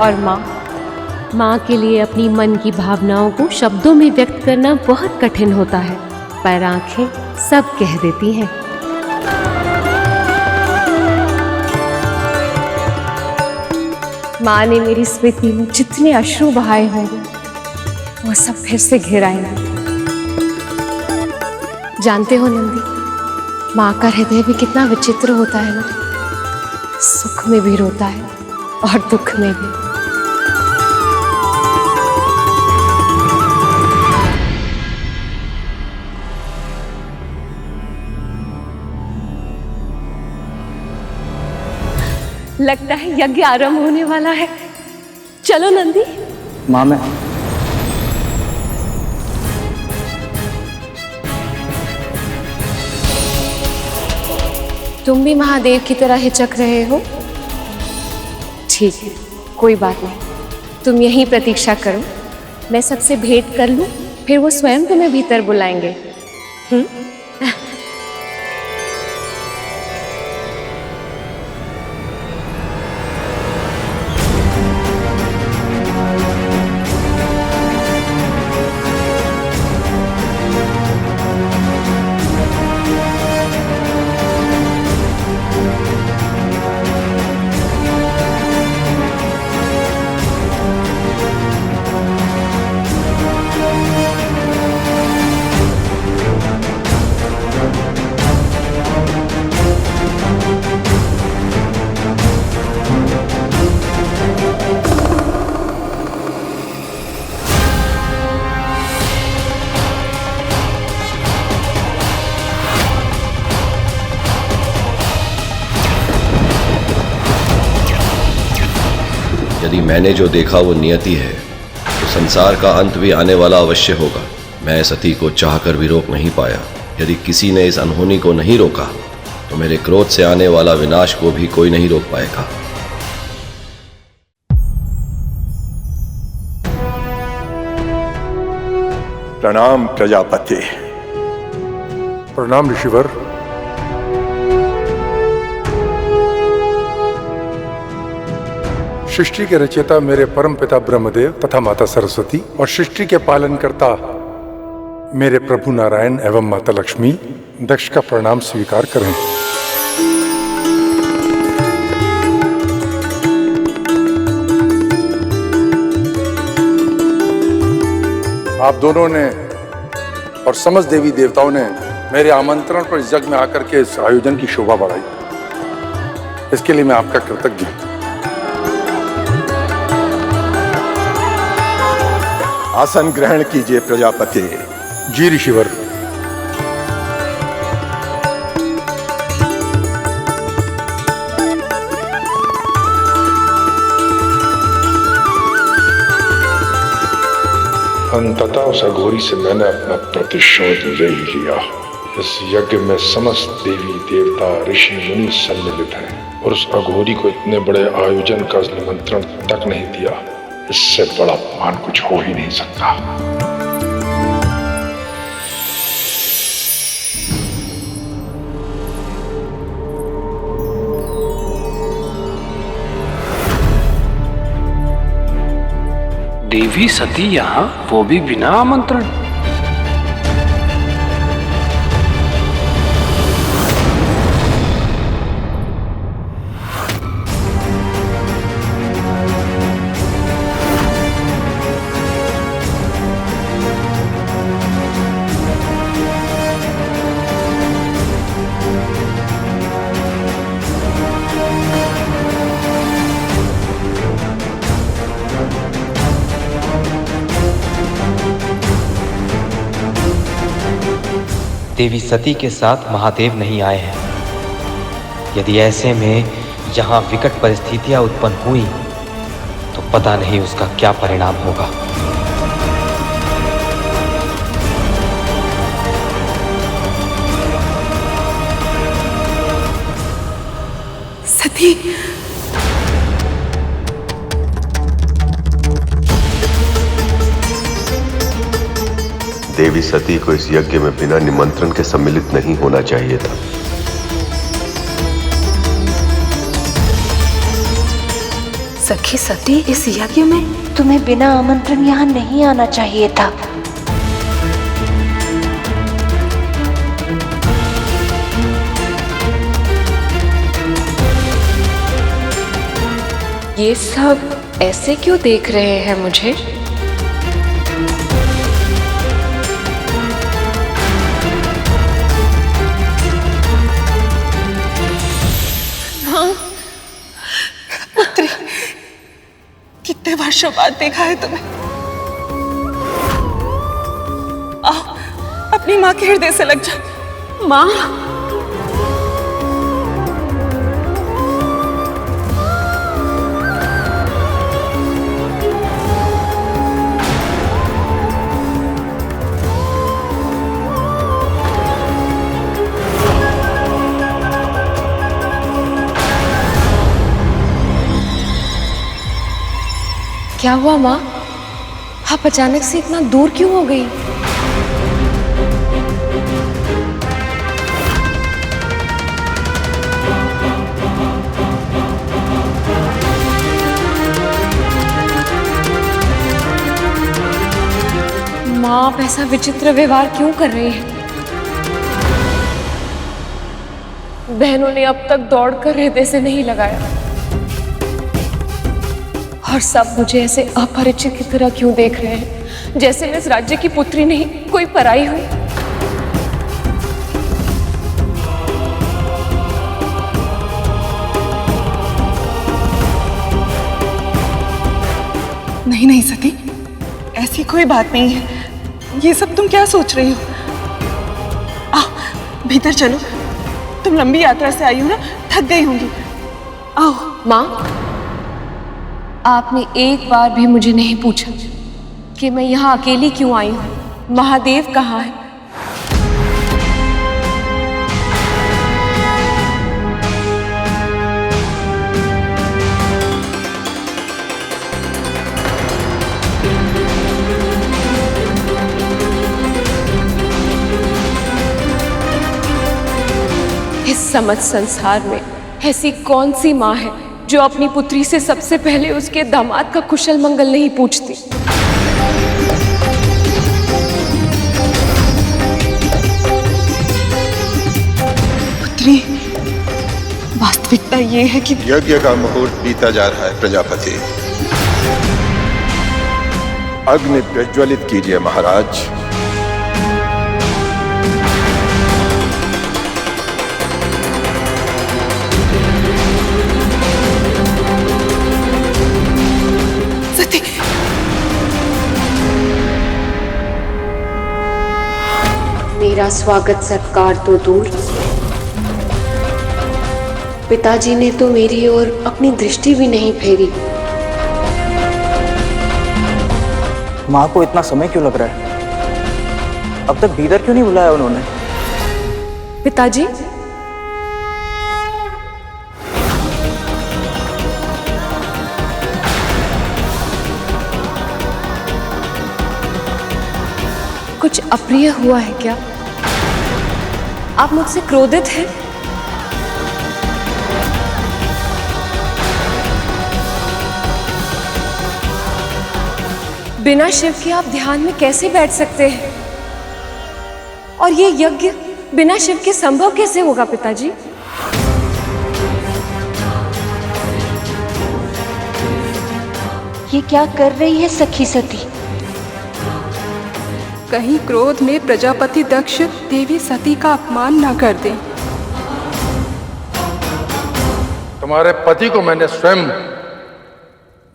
और माँ के लिए अपनी मन की भावनाओं को शब्दों में व्यक्त करना बहुत कठिन होता है, पर आंखें सब कह देती हैं। माँ ने मेरी स्मृति में जितने अश्रु बहाए होंगे वो सब फिर से घिर आएंगे। जानते हो नंदी, माँ का हृदय भी कितना विचित्र होता है ना, सुख में भी रोता है और दुख में भी। लगता है यज्ञ आरंभ होने वाला है। चलो नंदी। माँ मैं तुम भी महादेव की तरह हिचक रहे हो? ठीक है, कोई बात नहीं, तुम यहीं प्रतीक्षा करो, मैं सबसे भेंट कर लूं, फिर वो स्वयं तुम्हें भीतर बुलाएंगे। यदि मैंने जो देखा वो नियति है, तो संसार का अंत भी आने वाला अवश्य होगा। मैं सती को चाहकर भी रोक नहीं पाया। यदि किसी ने इस अनहोनी को नहीं रोका, तो मेरे क्रोध से आने वाला विनाश को भी कोई नहीं रोक पाएगा। प्रणाम प्रजापति। प्रणाम ऋषिवर। सृष्टि के रचयिता मेरे परम पिता ब्रह्मदेव तथा माता सरस्वती और सृष्टि के पालन करता मेरे प्रभु नारायण एवं माता लक्ष्मी दक्ष का प्रणाम स्वीकार करें। आप दोनों ने और समस्त देवी देवताओं ने मेरे आमंत्रण पर इस यज्ञ में आकर के इस आयोजन की शोभा बढ़ाई, इसके लिए मैं आपका कृतज्ञ हूं। आसन ग्रहण कीजिए प्रजापति। जी ऋषिवर। अंततः उस अघोरी से मैंने अपना प्रतिशोध ले ही लिया। इस यज्ञ में समस्त देवी देवता ऋषि मुनि सम्मिलित हैं और उस अघोरी को इतने बड़े आयोजन का निमंत्रण तक नहीं दिया। इससे बड़ा अपमान कुछ हो ही नहीं सकता। देवी सती यहाँ, वो भी बिना आमंत्रण। देवी सती के साथ महादेव नहीं आए हैं। यदि ऐसे में यहाँ विकट परिस्थितियां उत्पन्न हुई तो पता नहीं उसका क्या परिणाम होगा। सती, देवी सती को इस यज्ञ में बिना निमंत्रण के सम्मिलित नहीं होना चाहिए था। सखी सती, इस यज्ञ में तुम्हें बिना आमंत्रण यहाँ नहीं आना चाहिए था। ये सब ऐसे क्यों देख रहे हैं मुझे? हाँ, पुत्री, कितने वर्षों बाद देखा है तुम्हें। आओ, अपनी माँ के हृदय से लग जा। माँ, क्या हुआ माँ? आप अचानक से इतना दूर क्यों हो गई? माँ, आप ऐसा विचित्र व्यवहार क्यों कर रही हैं? बहनों ने अब तक दौड़कर हृदय से नहीं लगाया और सब मुझे ऐसे अपरिचित की तरह क्यों देख रहे हैं, जैसे मैं इस राज्य की पुत्री नहीं, कोई पराई हुई। नहीं नहीं सती, ऐसी कोई बात नहीं है। ये सब तुम क्या सोच रही हो? आओ, भीतर चलो। तुम लंबी यात्रा से आई हो ना, थक गई होंगी। आओ। माँ, आपने एक बार भी मुझे नहीं पूछा कि मैं यहाँ अकेली क्यों आई हूँ। महादेव कहाँ है? इस समस्त संसार में ऐसी कौन सी माँ है जो अपनी पुत्री से सबसे पहले उसके दामाद का कुशल मंगल नहीं पूछती? पुत्री, वास्तविकता ये है कि यज्ञ का मुहूर्त बीता जा रहा है प्रजापति। अग्नि प्रज्वलित कीजिए महाराज। मेरा स्वागत सत्कार तो दूर, पिताजी ने तो मेरी ओर अपनी दृष्टि भी नहीं फेरी। माँ को इतना समय क्यों लग रहा है? अब तक भीतर क्यों नहीं बुलाया उन्होंने? पिताजी, कुछ अप्रिय हुआ है क्या? आप मुझसे क्रोधित हैं? बिना शिव के आप ध्यान में कैसे बैठ सकते हैं? और ये यज्ञ बिना शिव के संभव कैसे होगा पिताजी? ये क्या कर रही है सखी सती? कहीं क्रोध में प्रजापति दक्ष देवी सती का अपमान न कर दें। तुम्हारे पति को मैंने स्वयं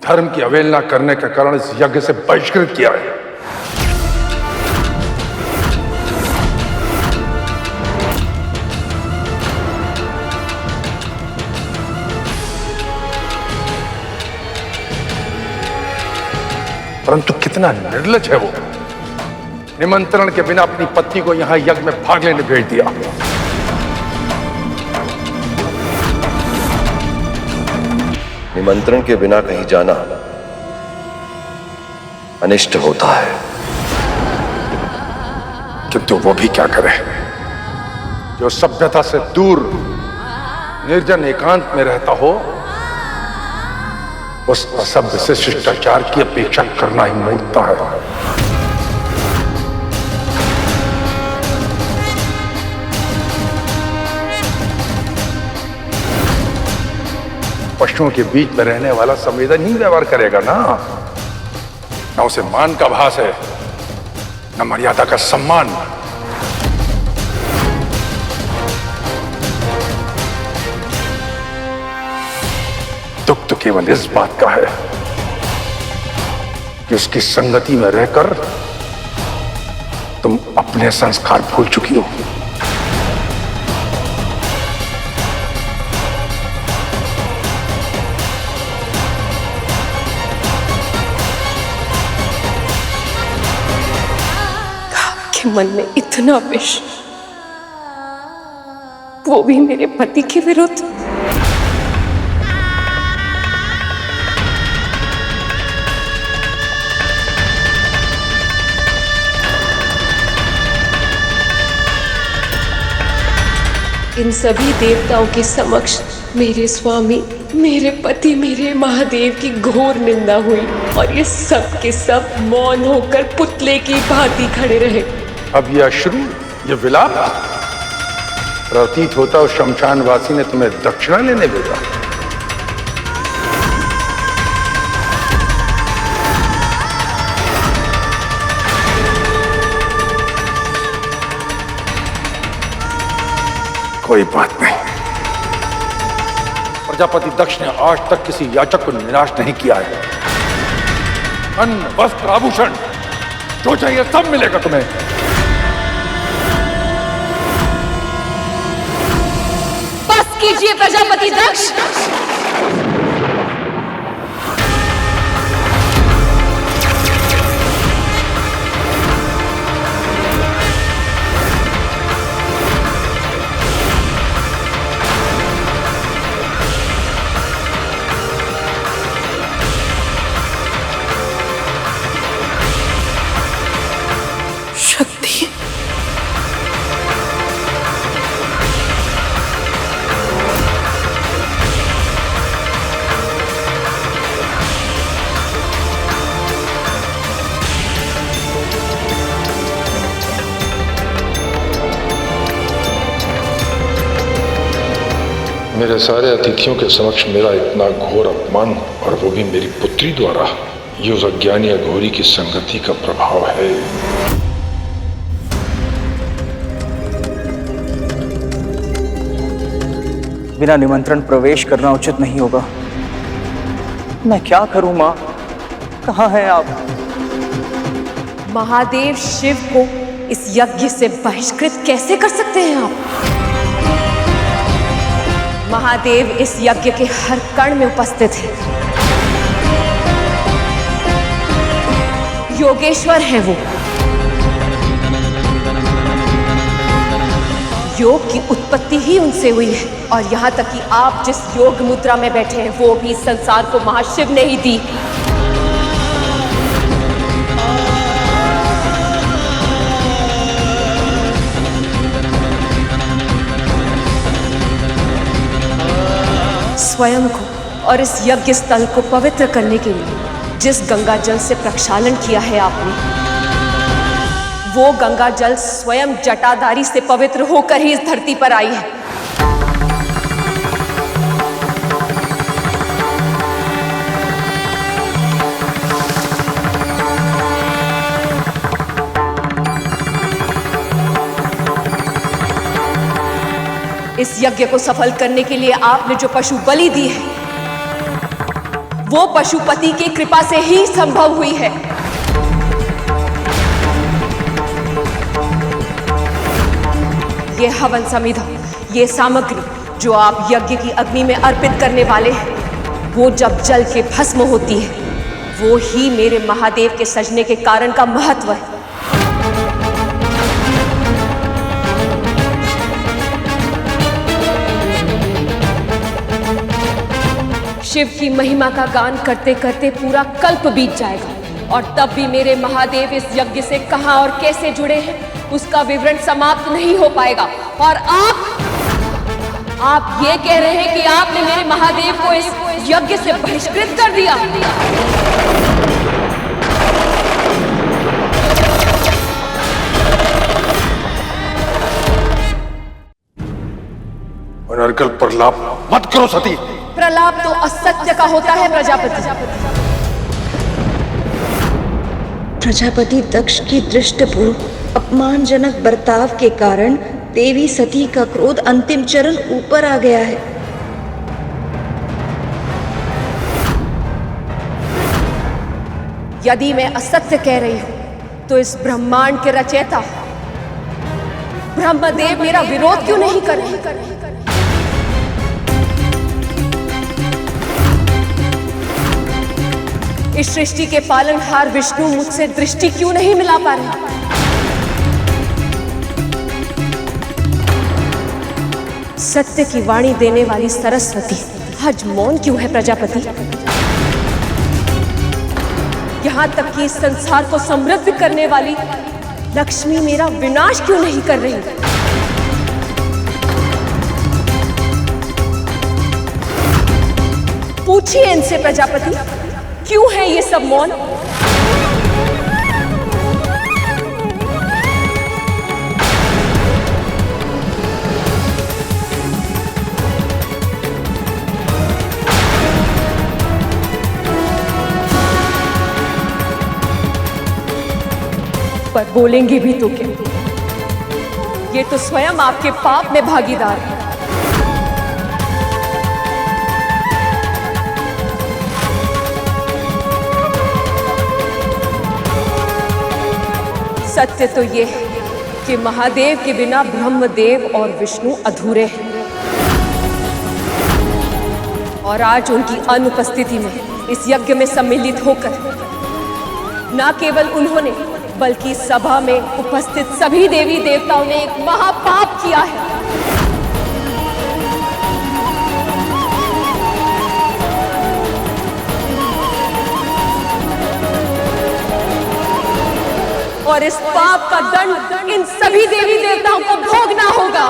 धर्म की अवहेलना करने के कारण इस यज्ञ से बहिष्कृत किया है। परंतु कितना निर्लज है वो। निमंत्रण के बिना अपनी पत्नी को यहां यज्ञ में भाग लेने भेज दिया। निमंत्रण के बिना कहीं जाना अनिष्ट होता है। किंतु वो भी क्या करे जो सभ्यता से दूर निर्जन एकांत में रहता हो, उस असभ्य से शिष्टाचार की अपेक्षा करना ही मूर्खता है। पशुओं के बीच में रहने वाला संवेदन ही व्यवहार करेगा ना। न उसे मान का भास है, न मर्यादा का सम्मान। दुख तो केवल इस बात का है कि उसकी संगति में रहकर तुम अपने संस्कार भूल चुकी हो। आपके मन में इतना विष, वो भी मेरे पति के विरुद्ध। इन सभी देवताओं के समक्ष मेरे स्वामी, मेरे पति, मेरे महादेव की घोर निंदा हुई और ये सब के सब मौन होकर पुतले की भांति खड़े रहे। अब ये अश्रु, ये विलाप प्रतीत होता उस शमशानवासी ने तुम्हें दक्षिणा लेने भेजा। कोई बात नहीं। प्रजापति दक्ष ने आज तक किसी याचक को निराश नहीं किया है। अन्न, वस्त्र, आभूषण जो चाहिए सब मिलेगा तुम्हें। बस कीजिए प्रजापति दक्ष। शक्ति, मेरे सारे अतिथियों के समक्ष मेरा इतना घोर अपमान, और वो भी मेरी पुत्री द्वारा, ये उस अज्ञानी अघोरी की संगति का प्रभाव है। बिना निमंत्रण प्रवेश करना उचित नहीं होगा। मैं क्या करूं मां? कहां हैं आप? महादेव शिव को इस यज्ञ से बहिष्कृत कैसे कर सकते हैं आप? महादेव इस यज्ञ के हर कण में उपस्थित है। योगेश्वर है वो। योग की उत्पत्ति ही उनसे हुई है, और यहाँ तक कि आप जिस योग मुद्रा में बैठे हैं वो भी संसार को महाशिव ने ही दी। स्वयं को और इस यज्ञ स्थल को पवित्र करने के लिए जिस गंगा जल से प्रक्षालन किया है आपने, वो गंगा जल स्वयं जटाधारी से पवित्र होकर ही इस धरती पर आई है। इस यज्ञ को सफल करने के लिए आपने जो पशु बलि दी है, वो पशुपति की कृपा से ही संभव हुई है। ये हवन समिधा, ये सामग्री जो आप यज्ञ की अग्नि में अर्पित करने वाले हैं, वो जब जल के भस्म होती है, वो ही मेरे महादेव के सजने के कारण का महत्व है। शिव की महिमा का गान करते करते पूरा कल्प बीत जाएगा और तब भी मेरे महादेव इस यज्ञ से कहां और कैसे जुड़े हैं उसका विवरण समाप्त नहीं हो पाएगा। और आप ये कह रहे हैं कि आपने मेरे महादेव को इस यज्ञ से बहिष्कृत कर दिया। अनर्गल प्रलाप मत करो सती। प्रलाप तो असत्य का होता है प्रजापति। प्रजापति दक्ष की दृष्टपूर्ण अपमानजनक बर्ताव के कारण देवी सती का क्रोध अंतिम चरण ऊपर आ गया है। यदि मैं असत्य कह रही हूं तो इस ब्रह्मांड के रचयिता ब्रह्मदेव मेरा विरोध क्यों नहीं कर रहे? इस सृष्टि के पालनहार विष्णु मुझसे दृष्टि क्यों नहीं मिला पा रहे? सत्य की वाणी देने वाली सरस्वती आज मौन क्यों है प्रजापति? यहां तक कि इस संसार को समृद्ध करने वाली लक्ष्मी मेरा विनाश क्यों नहीं कर रही? पूछिए इनसे प्रजापति, क्यों है ये सब मौन? पर बोलेंगे भी तो क्या? ये तो स्वयं आपके पाप में भागीदार है। सत्य तो ये है कि महादेव के बिना ब्रह्मदेव और विष्णु अधूरे हैं और आज उनकी अनुपस्थिति में इस यज्ञ में सम्मिलित होकर न केवल उन्होंने बल्कि सभा में उपस्थित सभी देवी देवताओं ने एक महापाप किया है। और इस पाप का दंड इन सभी देवी देवताओं को भोगना होगा।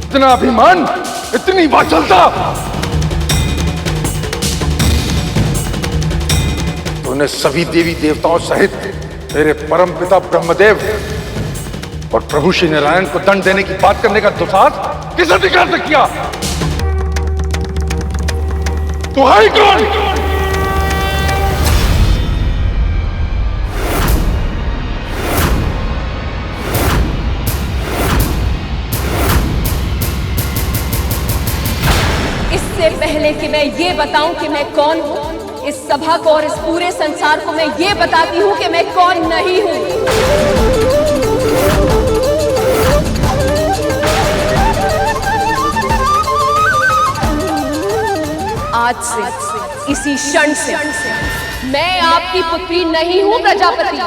इतना अभिमान, इतनी वाचालता, तूने सभी देवी देवताओं सहित मेरे परम पिता ब्रह्मदेव और प्रभु श्री नारायण को दंड देने की बात करने का दुस्साहस किस अधिकार से किया? तू है कौन? इससे पहले कि मैं ये बताऊं कि मैं कौन हूं, इस सभा को और इस पूरे संसार को मैं ये बताती हूं कि मैं कौन नहीं हूं। आज से, इसी क्षण से मैं आपकी पुत्री नहीं हूं प्रजापति।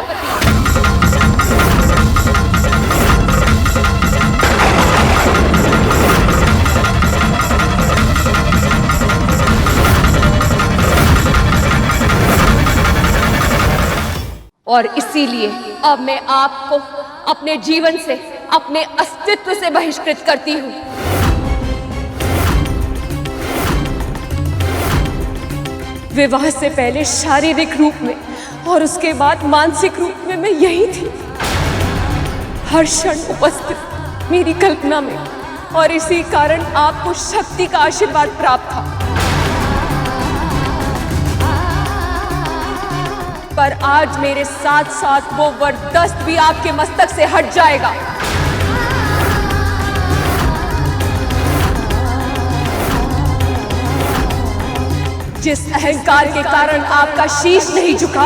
और इसीलिए अब मैं आपको अपने जीवन से, अपने अस्तित्व से बहिष्कृत करती हूं। विवाह से पहले शारीरिक रूप में और उसके बाद मानसिक रूप में मैं यही थी, हर क्षण उपस्थित मेरी कल्पना में, और इसी कारण आपको शक्ति का आशीर्वाद प्राप्त था। पर आज मेरे साथ साथ वो वरदस्त भी आपके मस्तक से हट जाएगा। जिस अहंकार के कारण आपका शीश नहीं झुका,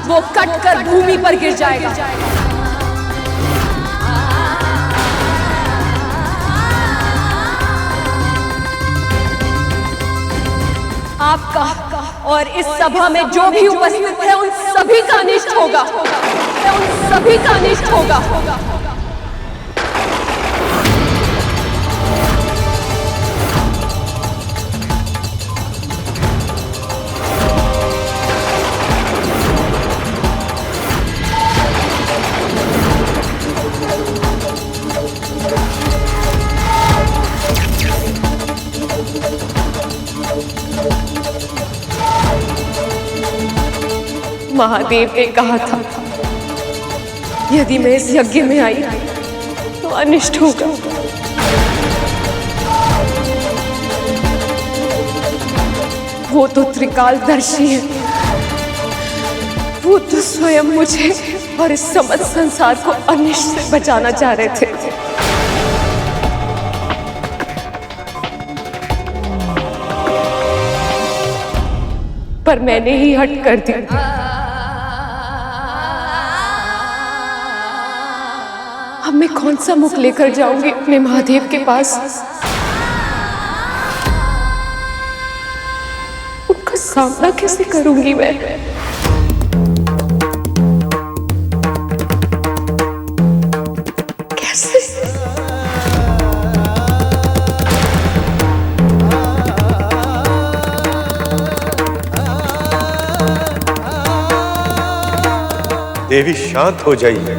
वो कटकर भूमि पर गिर जाएगा। आपका और इस सभा में जो भी उपस्थित है उन सभी का अनिष्ट होगा, उन सभी का अनिष्ट होगा। महादेव ने कहा था यदि मैं इस यज्ञ में आई तो अनिष्ट होगा। वो तो त्रिकालदर्शी है, वो तो स्वयं मुझे और इस समस्त संसार को अनिष्ट से बचाना चाह रहे थे। पर मैंने ही हट कर दी। अब मैं कौन सा मुख लेकर जाऊंगी अपने महादेव के पास? उनका सामना कैसे करूंगी मैं? कैसे? देवी शांत हो जाइए।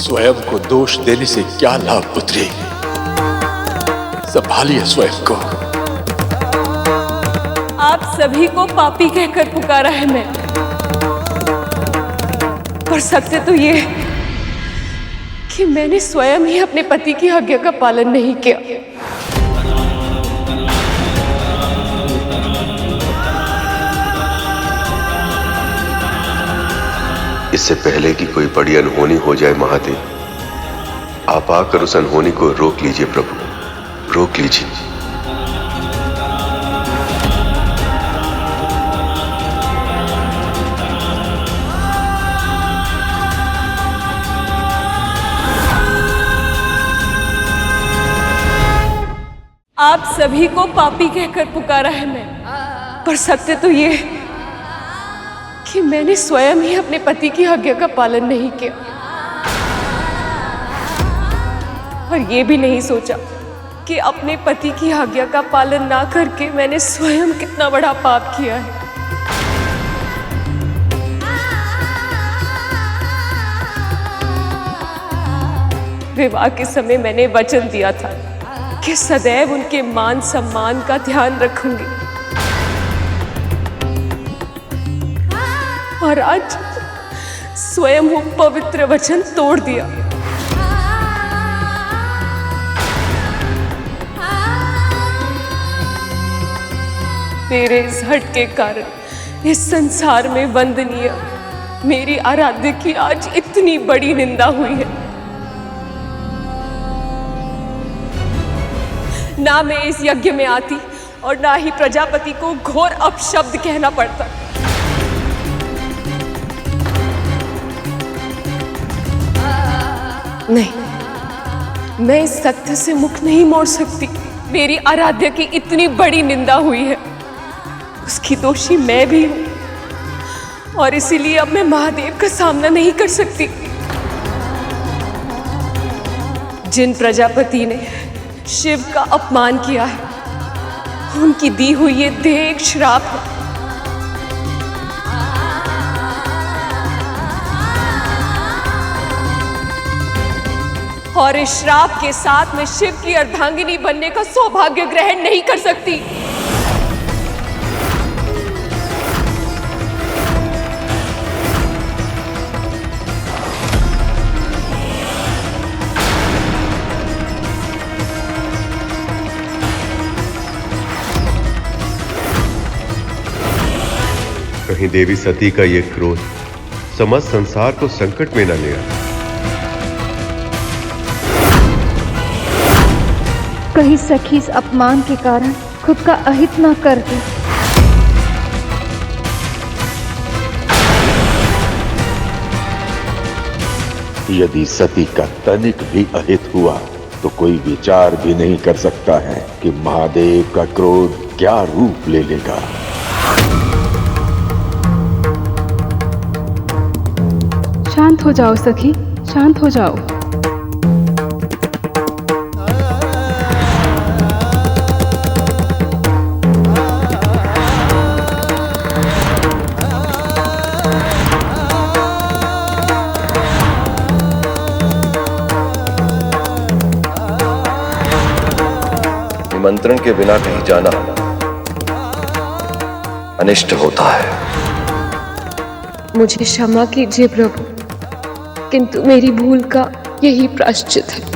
स्वयं को दोष देने से क्या लाभ पुत्री? संभालिए स्वयं को। आप सभी को पापी कहकर पुकारा है मैं, पर सत्य तो ये कि मैंने स्वयं ही अपने पति की आज्ञा का पालन नहीं किया। इससे पहले कि कोई बड़ी अनहोनी हो जाए महादेव, आप आकर उस अनहोनी को रोक लीजिए प्रभु, रोक लीजिए। आप सभी को पापी कहकर पुकारा है मैं, पर सत्य तो ये कि मैंने स्वयं ही अपने पति की आज्ञा का पालन नहीं किया, और ये भी नहीं सोचा कि अपने पति की आज्ञा का पालन ना करके मैंने स्वयं कितना बड़ा पाप किया है। विवाह के समय मैंने वचन दिया था कि सदैव उनके मान सम्मान का ध्यान रखूंगी, और आज स्वयं वो पवित्र वचन तोड़ दिया। मेरे इस हट के कारण इस संसार में वंदनीय मेरी आराध्य की आज इतनी बड़ी निंदा हुई है। ना मैं इस यज्ञ में आती और ना ही प्रजापति को घोर अपशब्द कहना पड़ता। नहीं, मैं इस सत्य से मुख नहीं मोड़ सकती। मेरी आराध्य की इतनी बड़ी निंदा हुई है, उसकी दोषी मैं भी हूं, और इसीलिए अब मैं महादेव का सामना नहीं कर सकती। जिन प्रजापति ने शिव का अपमान किया है, उनकी दी हुई ये देह एक श्राप है। और इस श्राप के साथ मैं शिव की अर्धांगिनी बनने का सौभाग्य ग्रहण नहीं कर सकती। कहीं देवी सती का ये क्रोध समस्त संसार को संकट में न ले आए। कहीं सखी इस अपमान के कारण खुद का अहित न कर दे। यदि सती का तनिक भी अहित हुआ तो कोई विचार भी नहीं कर सकता है कि महादेव का क्रोध क्या रूप ले लेगा। शांत हो जाओ सखी, शांत हो जाओ। निमंत्रण के बिना कहीं जाना अनिष्ट होता है। मुझे क्षमा कीजिए प्रभु, किंतु मेरी भूल का यही प्रायश्चित है।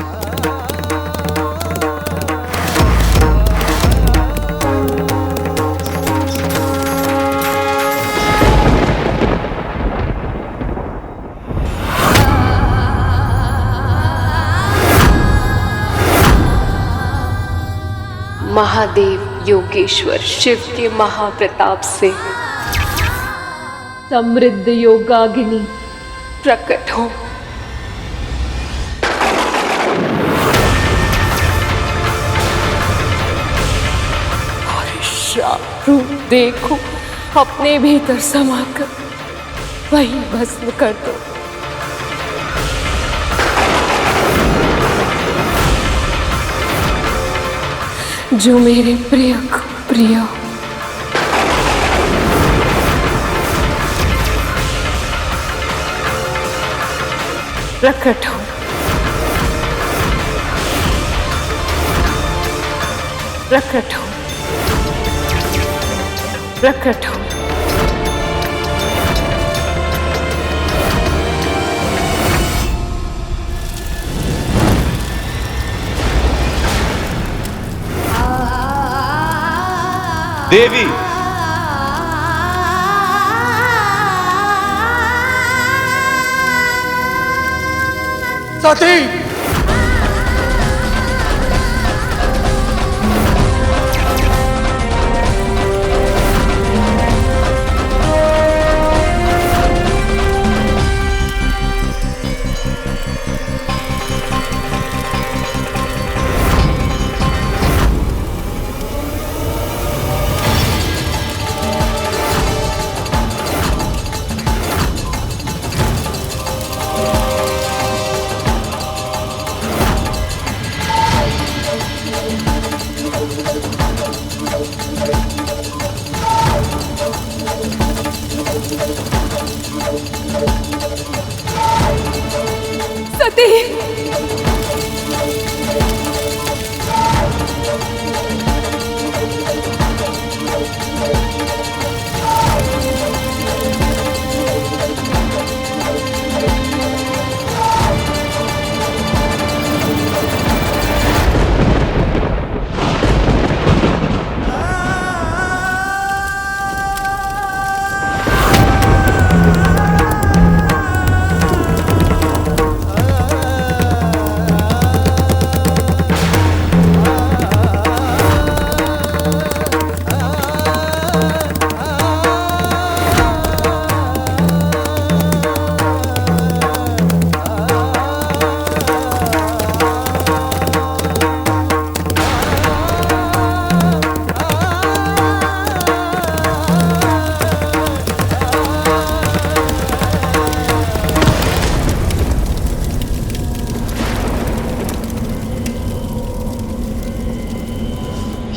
महादेव योगेश्वर शिव के महाप्रताप से समृद्ध योगाग्नि प्रकट हो। श्राप रूप देखो अपने भीतर समाकर वही भस्म कर दो। जो मेरे प्रिय को प्रिय हो। प्रकट हो, प्रकट हो, प्रकट हो। देवी, सती,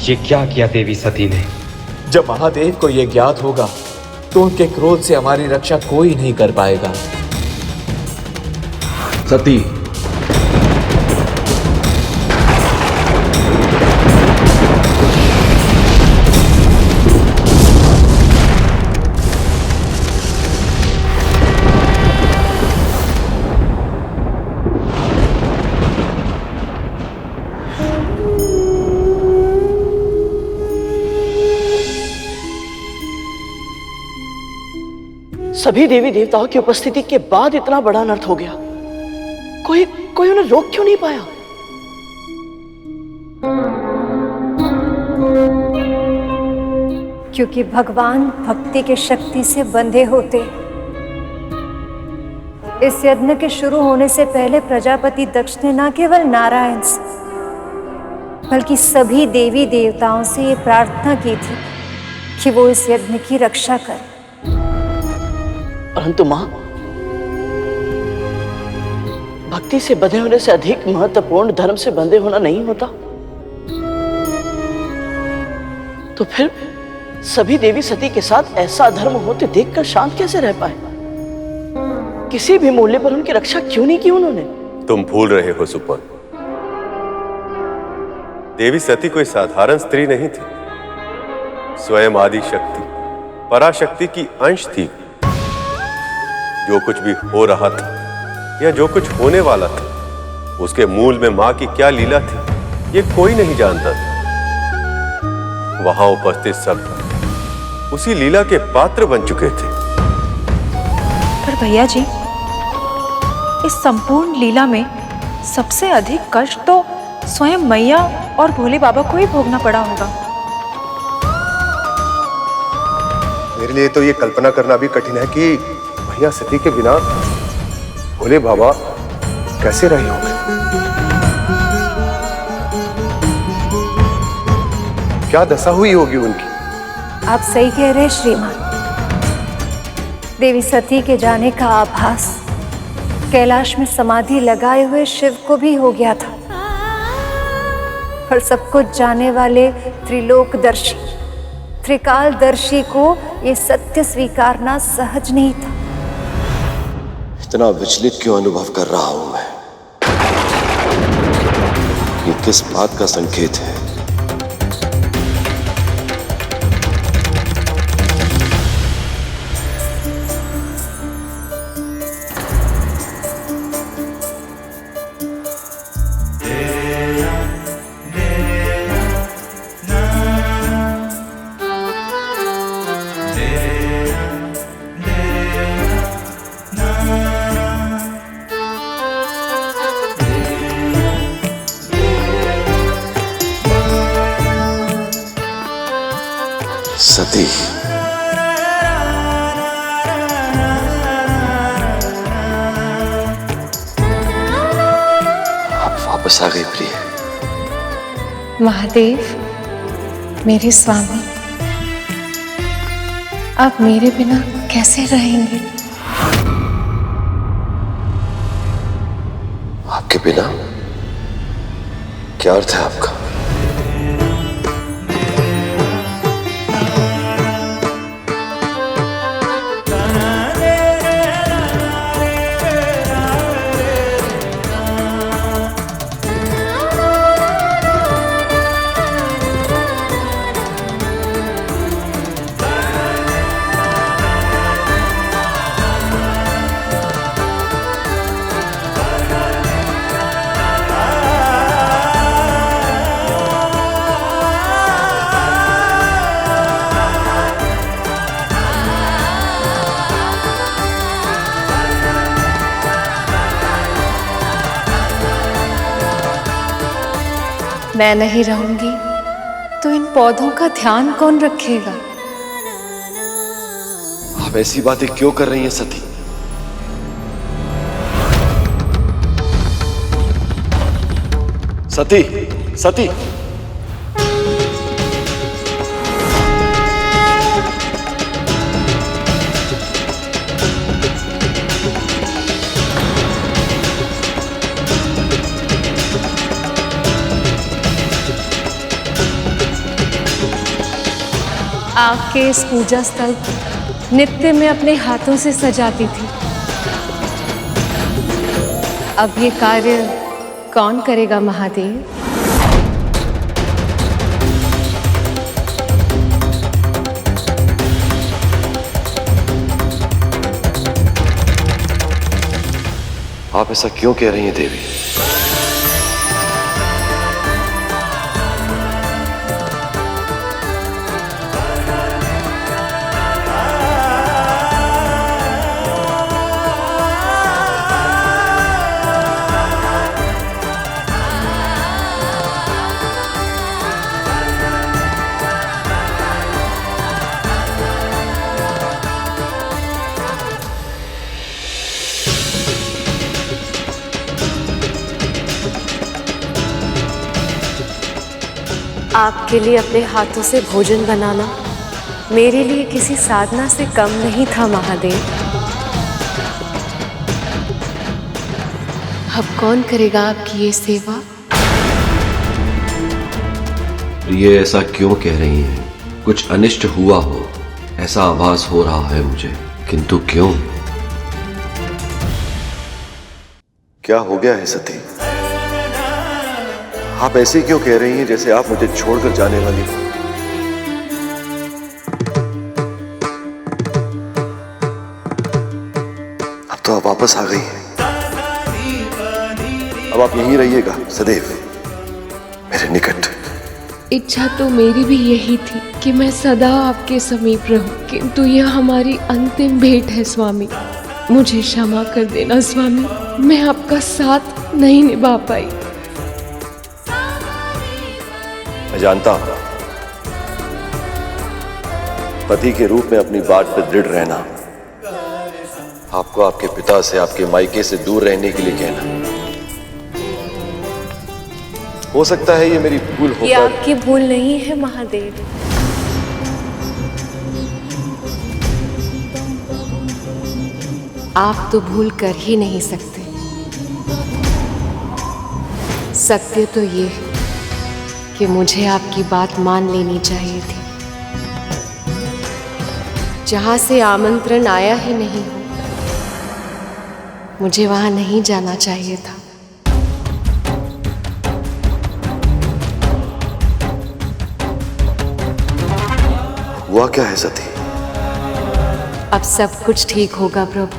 ये क्या किया देवी सती ने? जब महादेव को यह ज्ञात होगा तो उनके क्रोध से हमारी रक्षा कोई नहीं कर पाएगा। सती, सभी देवी देवताओं की उपस्थिति के बाद इतना बड़ा अनर्थ हो गया, कोई उन्हें रोक क्यों नहीं पाया? क्योंकि भगवान भक्ति की शक्ति से बंधे होते। इस यज्ञ के शुरू होने से पहले प्रजापति दक्ष ने न केवल नारायण से बल्कि सभी देवी देवताओं से ये प्रार्थना की थी कि वो इस यज्ञ की रक्षा करें। परंतु मां, भक्ति से बंधे होने से अधिक महत्वपूर्ण धर्म से बंधे होना नहीं होता? तो फिर सभी देवी सती के साथ ऐसा अधर्म होते देखकर शांत कैसे रह पाए? किसी भी मूल्य पर उनकी रक्षा क्यों नहीं की उन्होंने? तुम भूल रहे हो सुपन, देवी सती कोई साधारण स्त्री नहीं थी। स्वयं आदि शक्ति, पराशक्ति की अंश थी। जो कुछ भी हो रहा था या जो कुछ होने वाला था, उसके मूल में मां की क्या लीला थी, ये कोई नहीं जानता था। वहां उपस्थित सब उसी लीला के पात्र बन चुके थे। पर भैया जी, इस संपूर्ण लीला में सबसे अधिक कष्ट तो स्वयं मैया और भोले बाबा को ही भोगना पड़ा होगा। मेरे लिए तो ये कल्पना करना भी कठिन है कि मैया सती के बिना भोले बाबा कैसे रहे होंगे। क्या दशा हुई होगी उनकी। आप सही कह रहे हैं श्रीमान। देवी सती के जाने का आभास कैलाश में समाधि लगाए हुए शिव को भी हो गया था, पर सब कुछ जाने वाले त्रिलोकदर्शी, त्रिकालदर्शी को ये सत्य स्वीकारना सहज नहीं था। इतना विचलित क्यों अनुभव कर रहा हूं मैं? ये किस बात का संकेत है? सती, आप वापस आ गई प्रिय। महादेव, मेरे स्वामी, आप मेरे बिना कैसे रहेंगे? आपके बिना? क्या अर्थ है आपका? मैं नहीं रहूंगी तो इन पौधों का ध्यान कौन रखेगा? आप ऐसी बातें क्यों कर रही हैं सती? सती, सती, आपके इस पूजा स्थल को नित्य में अपने हाथों से सजाती थी। अब ये कार्य कौन करेगा महादेव? आप ऐसा क्यों कह रही हैं देवी? आपके लिए अपने हाथों से भोजन बनाना मेरे लिए किसी साधना से कम नहीं था महादेव। अब कौन करेगा आपकी ये सेवा? प्रिय, ऐसा क्यों कह रही हैं? कुछ अनिष्ट हुआ हो ऐसा आभास हो रहा है मुझे, किंतु क्यों? क्या हो गया है सती? आप ऐसे क्यों कह रही हैं जैसे आप मुझे छोड़कर जाने वाली हो? अब तो आप वापस आ गई हैं। अब आप यहीं रहिएगा सदैव मेरे निकट। इच्छा तो मेरी भी यही थी कि मैं सदा आपके समीप रहूं, किंतु यह हमारी अंतिम भेंट है स्वामी। मुझे क्षमा कर देना स्वामी, मैं आपका साथ नहीं निभा पाई। मैं जानता हूं पति के रूप में अपनी बात पर दृढ़ रहना आपको आपके पिता से, आपके मायके से दूर रहने के लिए कहना। हो सकता है ये मेरी भूल हो। ये आपकी भूल नहीं है महादेव। आप तो भूल कर ही नहीं सकते। सत्य तो ये है कि मुझे आपकी बात मान लेनी चाहिए थी। जहां से आमंत्रण आया ही नहीं हो, मुझे वहां नहीं जाना चाहिए था। हुआ क्या है सती? अब सब कुछ ठीक होगा प्रभु।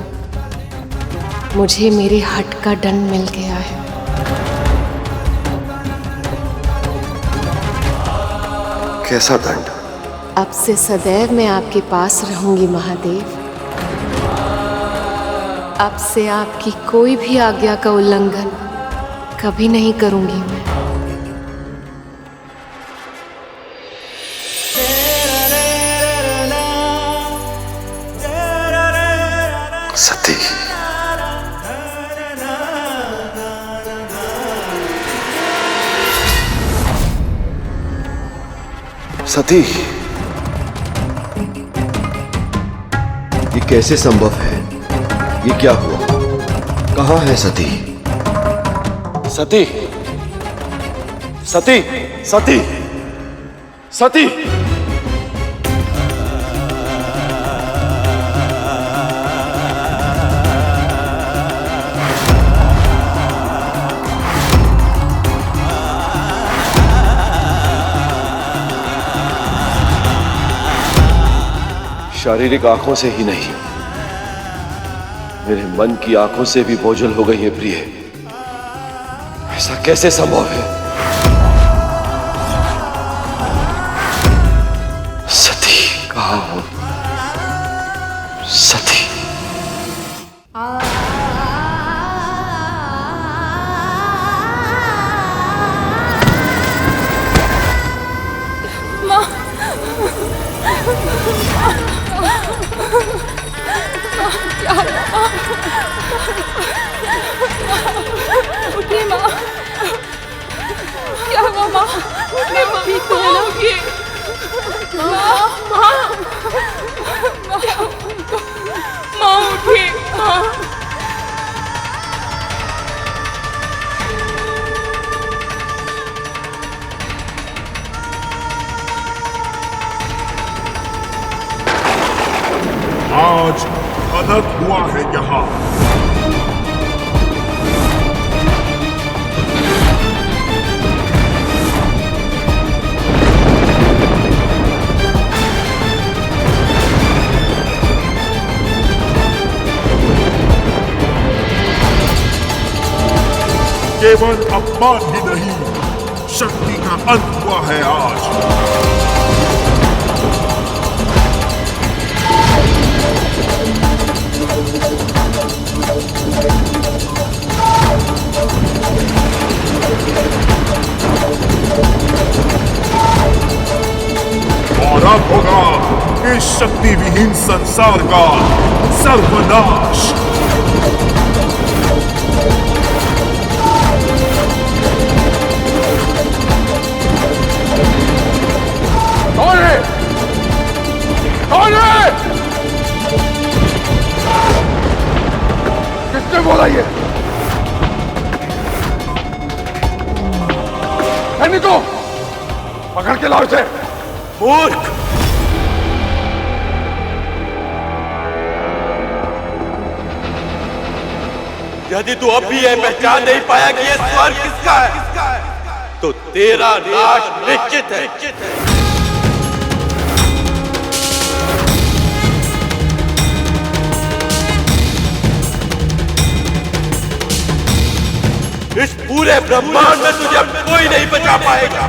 मुझे मेरे हट का दंड मिल गया है। कैसा दंड? अब से सदैव मैं आपके पास रहूंगी महादेव। अब से आपकी कोई भी आज्ञा का उल्लंघन कभी नहीं करूंगी मैं। सती, सती, ये कैसे संभव है? ये क्या हुआ? कहाँ है सती? सती, सती, सती, सती। शारीरिक आंखों से ही नहीं, मेरे मन की आंखों से भी बोझल हो गई है प्रिय। ऐसा कैसे संभव है? सती कहाँ हो? सती। उठिए माँ, क्या हुआ माँ? उठिए माँ, ठीक तो है ना? उठिए माँ, माँ, उठिए माँ। आज अनर्थ हुआ है यहाँ। केवल अपमान ही नहीं, शक्ति का अंत हुआ है आज। और अब होगा इस शक्ति विहीन संसार का सर्वनाश। सैनिकों, पकड़ के लाओ इसे। मूर्ख! यदि तू अब भी यह पहचान नहीं पाया कि यह स्वर्ग किसका है, तो तेरा नाश निश्चित है। इस पूरे ब्रह्मांड में तुझे अब कोई नहीं बचा पाएगा,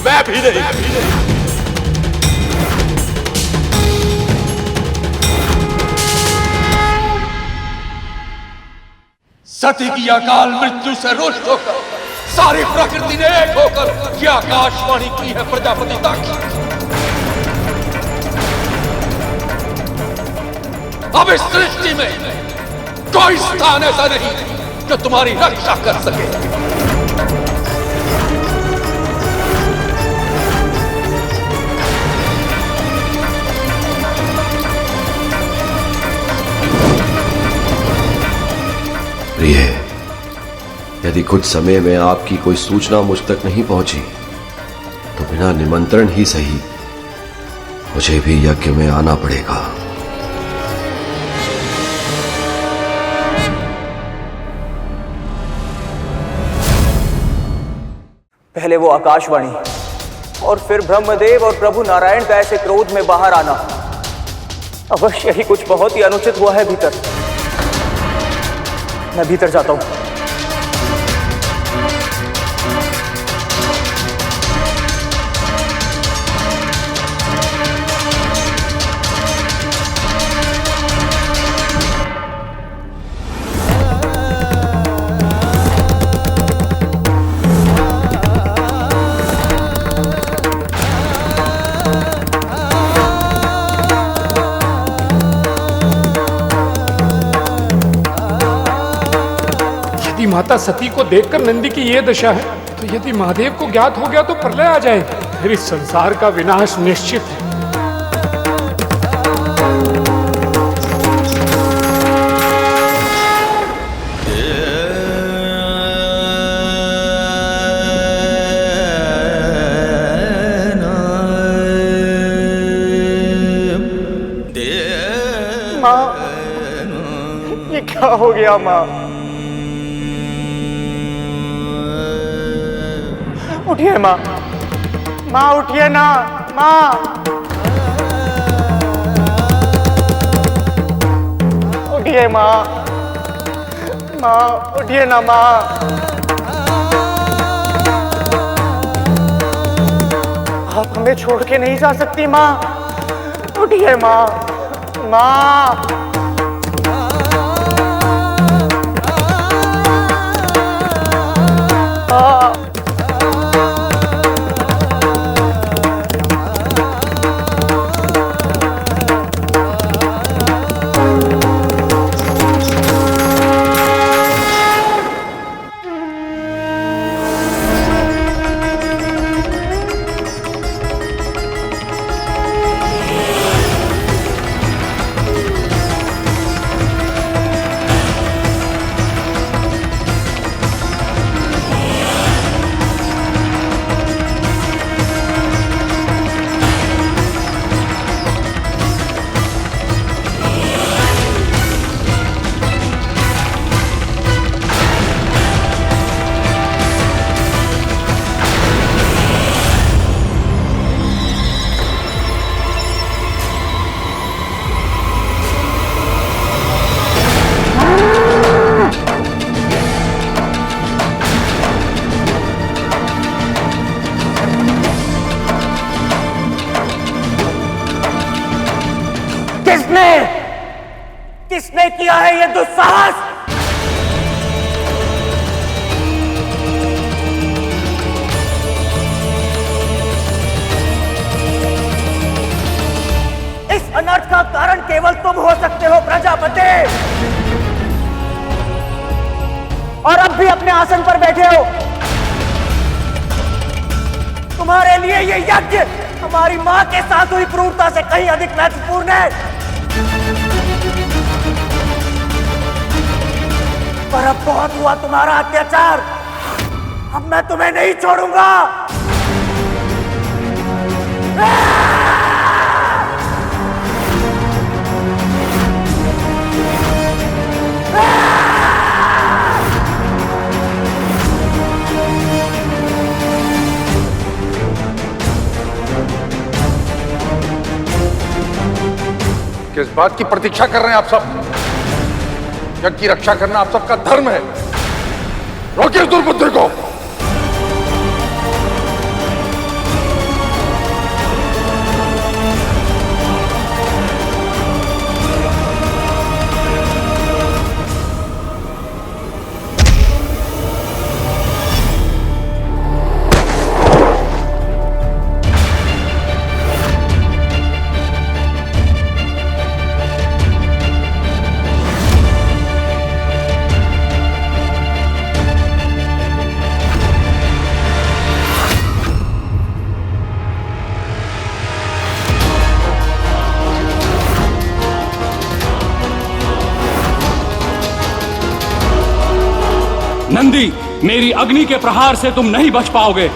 मैं भी नहीं। सती की अकाल मृत्यु से रुष्ट होकर सारी प्रकृति ने एक होकर यह आकाशवाणी की है प्रजापति की। अब इस सृष्टि में कोई स्थान ऐसा नहीं जो तुम्हारी रक्षा कर सके। प्रिय, यदि कुछ समय में आपकी कोई सूचना मुझ तक नहीं पहुंची तो बिना निमंत्रण ही सही मुझे भी यज्ञ में आना पड़ेगा। पहले वो आकाशवाणी और फिर ब्रह्मदेव और प्रभु नारायण का ऐसे क्रोध में बाहर आना, अवश्य ही कुछ बहुत ही अनुचित हुआ है भीतर। मैं भीतर जाता हूं। माता सती को देखकर नंदी की ये दशा है, तो यदि महादेव को ज्ञात हो गया तो प्रलय आ जाएगी। फिर इस संसार का विनाश निश्चित है। माँ, ये क्या हो गया माँ? उठिए माँ, माँ उठिए ना, माँ उठिए माँ, माँ उठिए ना माँ। आप हमें छोड़ के नहीं जा सकती माँ, उठिए माँ, माँ। किसने किया है ये दुस्साहस? इस अनर्थ का कारण केवल तुम हो सकते हो प्रजापति, और अब भी अपने आसन पर बैठे हो। तुम्हारे लिए ये यज्ञ हमारी मां के साथ हुई क्रूरता से कहीं अधिक महत्वपूर्ण है। पर अब बहुत हुआ तुम्हारा अत्याचार। अब मैं तुम्हें नहीं छोड़ूंगा। किस बात की प्रतीक्षा कर रहे हैं आप सब? यज्ञ की रक्षा करना आप सबका धर्म है। रोकिए दुर्बुद्धि को। नंदी, मेरी अग्नि के प्रहार से तुम नहीं बच पाओगे।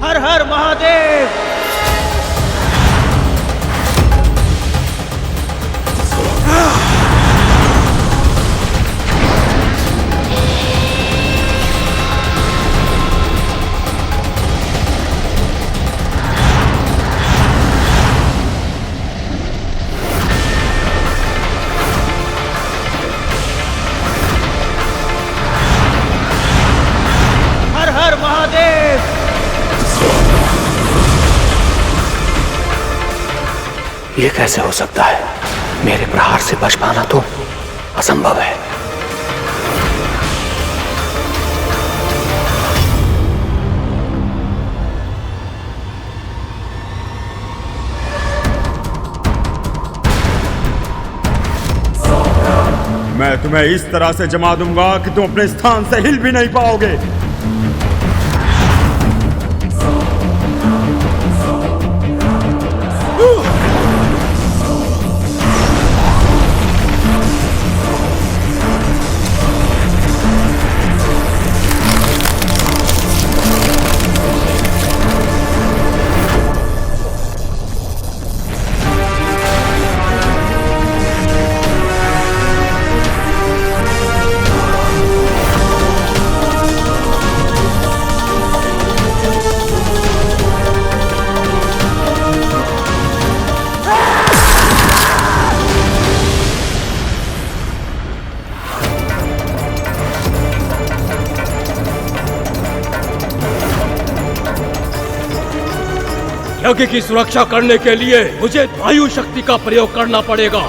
हर हर महादेव। ये कैसे हो सकता है? मेरे प्रहार से बच पाना तो असंभव है। मैं तुम्हें इस तरह से जमा दूंगा कि तुम अपने स्थान से हिल भी नहीं पाओगे। यज्ञ की सुरक्षा करने के लिए मुझे वायु शक्ति का प्रयोग करना पड़ेगा।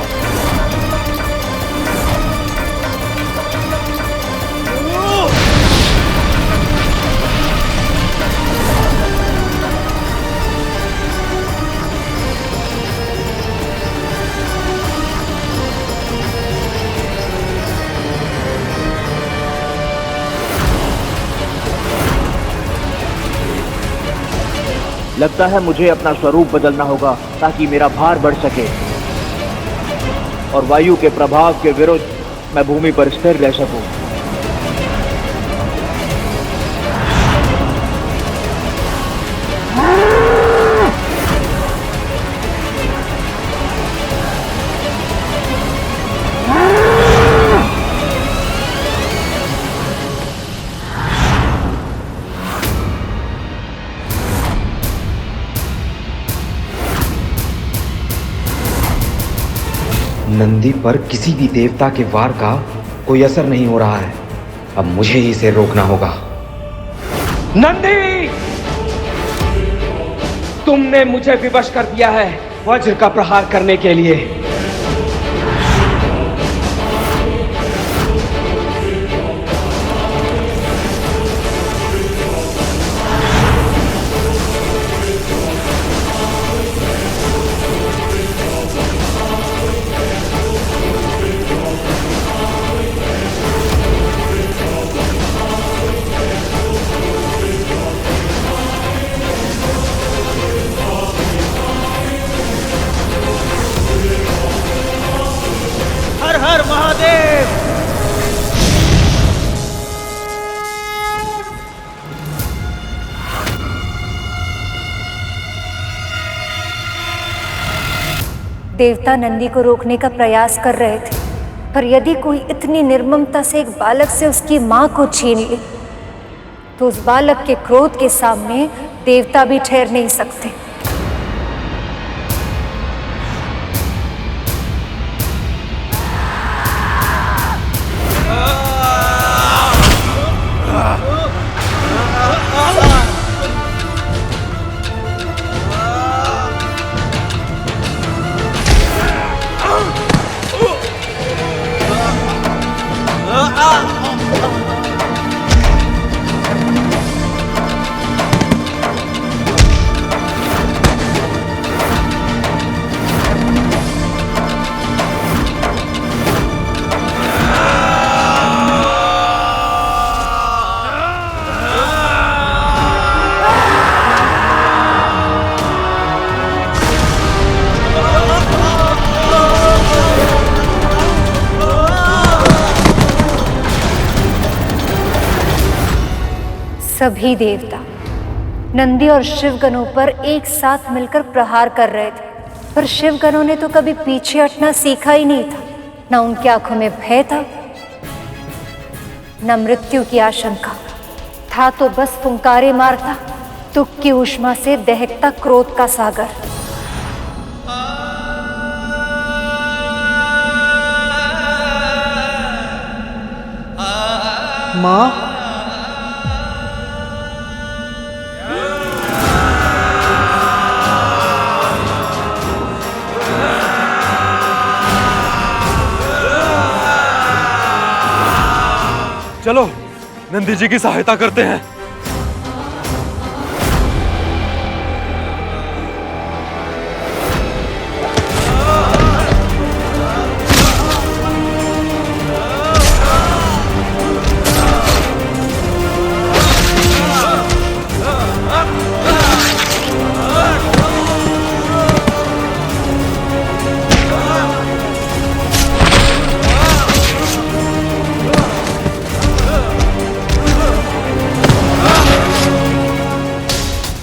लगता है मुझे अपना स्वरूप बदलना होगा ताकि मेरा भार बढ़ सके और वायु के प्रभाव के विरुद्ध मैं भूमि पर स्थिर रह सकूं। नंदी पर किसी भी देवता के वार का कोई असर नहीं हो रहा है। अब मुझे ही इसे रोकना होगा। नंदी, तुमने मुझे विवश कर दिया है वज्र का प्रहार करने के लिए। देवता नंदी को रोकने का प्रयास कर रहे थे, पर यदि कोई इतनी निर्ममता से एक बालक से उसकी मां को छीन ले तो उस बालक के क्रोध के सामने देवता भी ठहर नहीं सकते। सभी देवता नंदी और शिवगणों पर एक साथ मिलकर प्रहार कर रहे थे, पर शिवगणों ने तो कभी पीछे हटना सीखा ही नहीं था। न उनकी आंखों में भय था, न मृत्यु की आशंका था, तो बस फुंकारे मारता, दुख की ऊष्मा से दहकता क्रोध का सागर। माँ, चलो नंदी जी की सहायता करते हैं।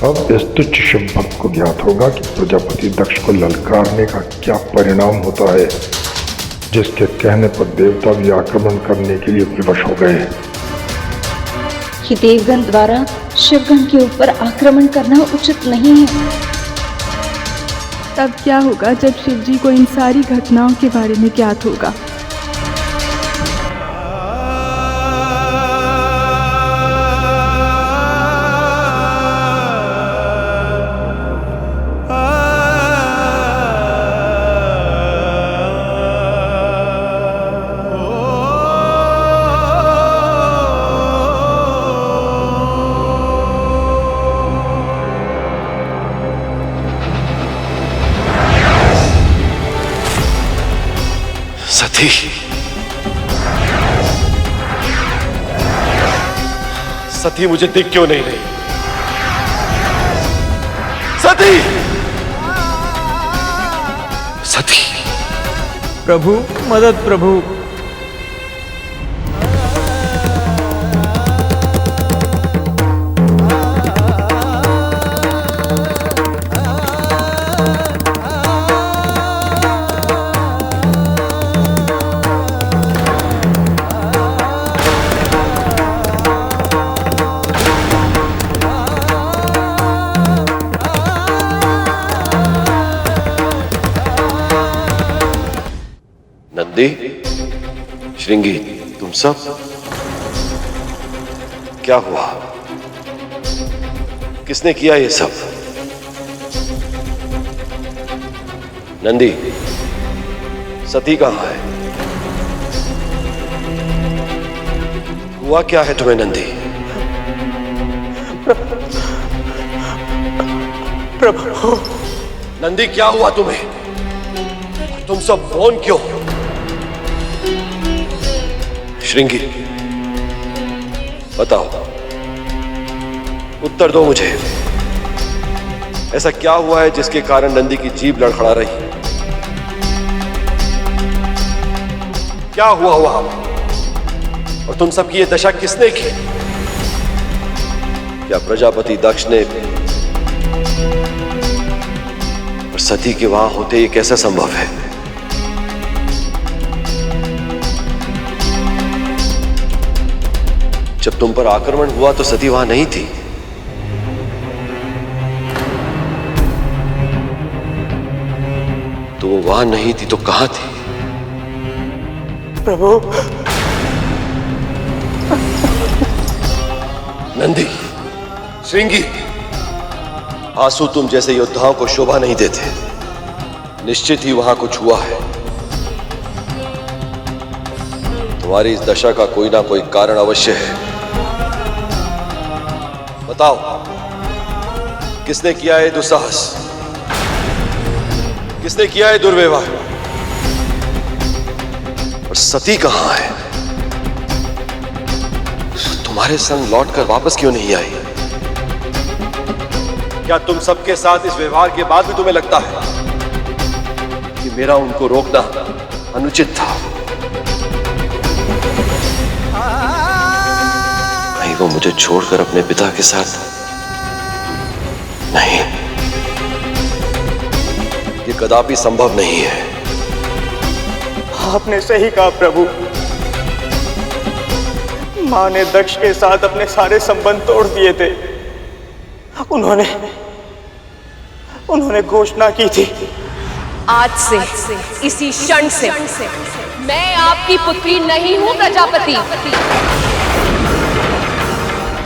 अब इस तुच्छ शुभ भक्त को ज्ञात होगा कि प्रजापति दक्ष को ललकारने का क्या परिणाम होता है, जिसके कहने पर देवता भी आक्रमण करने के लिए विवश हो गए। कि देवगण द्वारा शिवगण के ऊपर आक्रमण करना उचित नहीं है। तब क्या होगा जब शिव जी को इन सारी घटनाओं के बारे में ज्ञात होगा? सती, सती मुझे दिख क्यों नहीं रही? सती, सती। प्रभु मदद प्रभु। नंदी, श्रृंगी, तुम सब क्या हुआ? किसने किया ये सब? नंदी, सती कहां है? हुआ क्या है तुम्हें नंदी? प्रभु। नंदी क्या हुआ तुम्हें? तुम सब मौन क्यों? श्रृंगी, बताओ, उत्तर दो मुझे। ऐसा क्या हुआ है जिसके कारण नंदी की जीभ लड़खड़ा रही है? क्या हुआ और तुम सबकी ये दशा किसने की? क्या प्रजापति दक्ष ने और सती के वहां होते ये कैसा संभव है? जब तुम पर आक्रमण हुआ तो सती वहां नहीं थी। तो वो वहां नहीं थी तो कहां थी? प्रभु। नंदी, श्रृंगी, आंसू तुम जैसे योद्धाओं को शोभा नहीं देते। निश्चित ही वहां कुछ हुआ है। तुम्हारी इस दशा का कोई ना कोई कारण अवश्य है। बताओ, किसने किया है दुस्साहस? किसने किया है दुर्व्यवहार? और सती कहां है? तुम्हारे संग लौटकर वापस क्यों नहीं आई? क्या तुम सबके साथ इस व्यवहार के बाद भी तुम्हें लगता है कि मेरा उनको रोकना अनुचित था? कहीं वो मुझे छोड़कर अपने पिता के साथ? नहीं, ये कदापि संभव नहीं है। आपने सही कहा प्रभु। मां ने दक्ष के साथ अपने सारे संबंध तोड़ दिए थे। उन्होंने घोषणा की थी, आज से, इसी क्षण से मैं आपकी पुत्री नहीं हूं प्रजापति,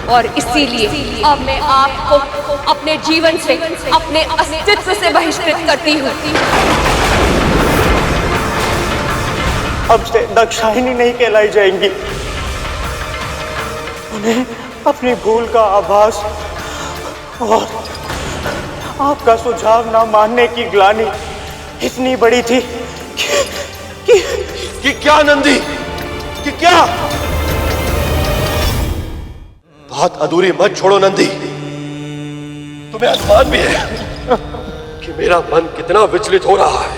और इसीलिए अब मैं आपको अपने जीवन से, अपने अस्तित्व से बहिष्कृत करती हूँ। अब से दाक्षायणी नहीं कहलाई जाएंगी। उन्हें अपनी भूल का आभास और आपका सुझाव ना मानने की ग्लानि इतनी बड़ी थी कि क्या नंदी, कि क्या? बहुत अधूरी मत छोड़ो नंदी। तुम्हें अनुमान भी है कि मेरा मन कितना विचलित हो रहा है।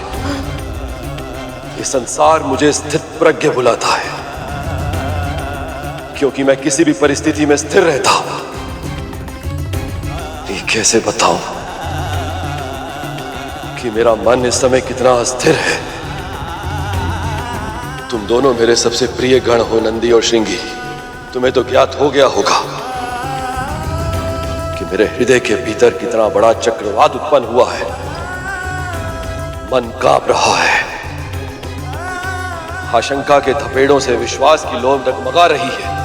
ये संसार मुझे स्थित प्रज्ञ बुलाता है, क्योंकि मैं किसी भी परिस्थिति में स्थिर रहता हूं। ये कैसे बताऊं कि मेरा मन इस समय कितना अस्थिर है? तुम दोनों मेरे सबसे प्रिय गण हो नंदी और श्रृंगी। तुम्हें तो ज्ञात हो गया होगा कि मेरे हृदय के भीतर कितना बड़ा चक्रवात उत्पन्न हुआ है। मन कांप रहा है। आशंका के थपेड़ों से विश्वास की लोम डगमगा रही है।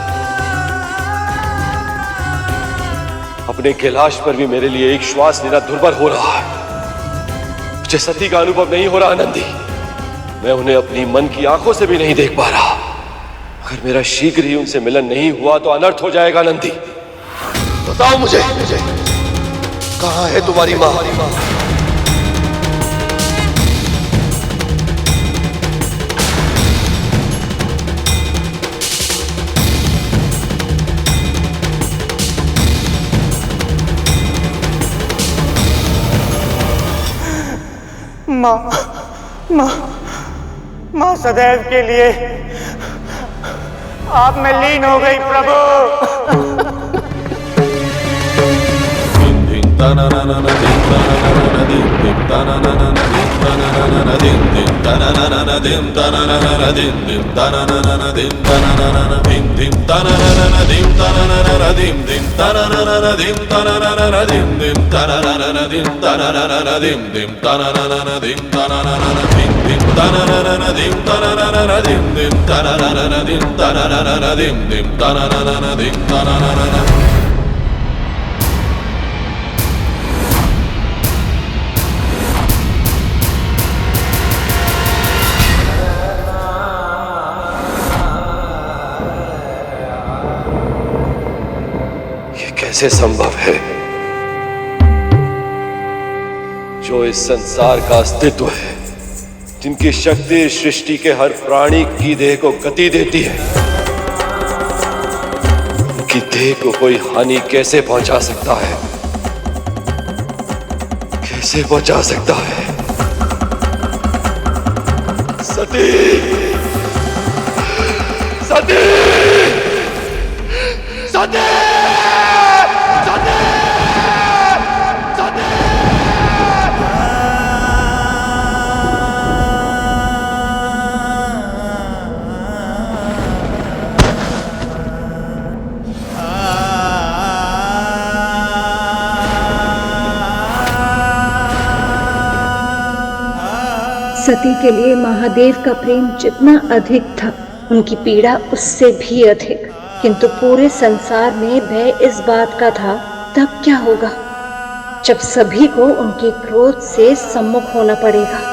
अपने कैलाश पर भी मेरे लिए एक श्वास लेना दुर्भर हो रहा है। मुझे सती का अनुभव नहीं हो रहा नंदी। मैं उन्हें अपनी मन की आंखों से भी नहीं देख पा रहा। अगर मेरा शीघ्र ही उनसे मिलन नहीं हुआ तो अनर्थ हो जाएगा नंदी। बताओ मुझे कहां है तुम्हारी मां? मां सदैव के लिए आप में लीन हो गई प्रभु। कैसे संभव है? जो इस संसार का अस्तित्व है, जिनकी शक्ति सृष्टि के हर प्राणी की देह को गति देती है, उनकी देह को कोई हानि कैसे पहुंचा सकता है? कैसे पहुंचा सकता है? सती! सती! सती! सती के लिए महादेव का प्रेम जितना अधिक था, उनकी पीड़ा उससे भी अधिक। किंतु पूरे संसार में भय इस बात का था, तब क्या होगा जब सभी को उनके क्रोध से सम्मुख होना पड़ेगा।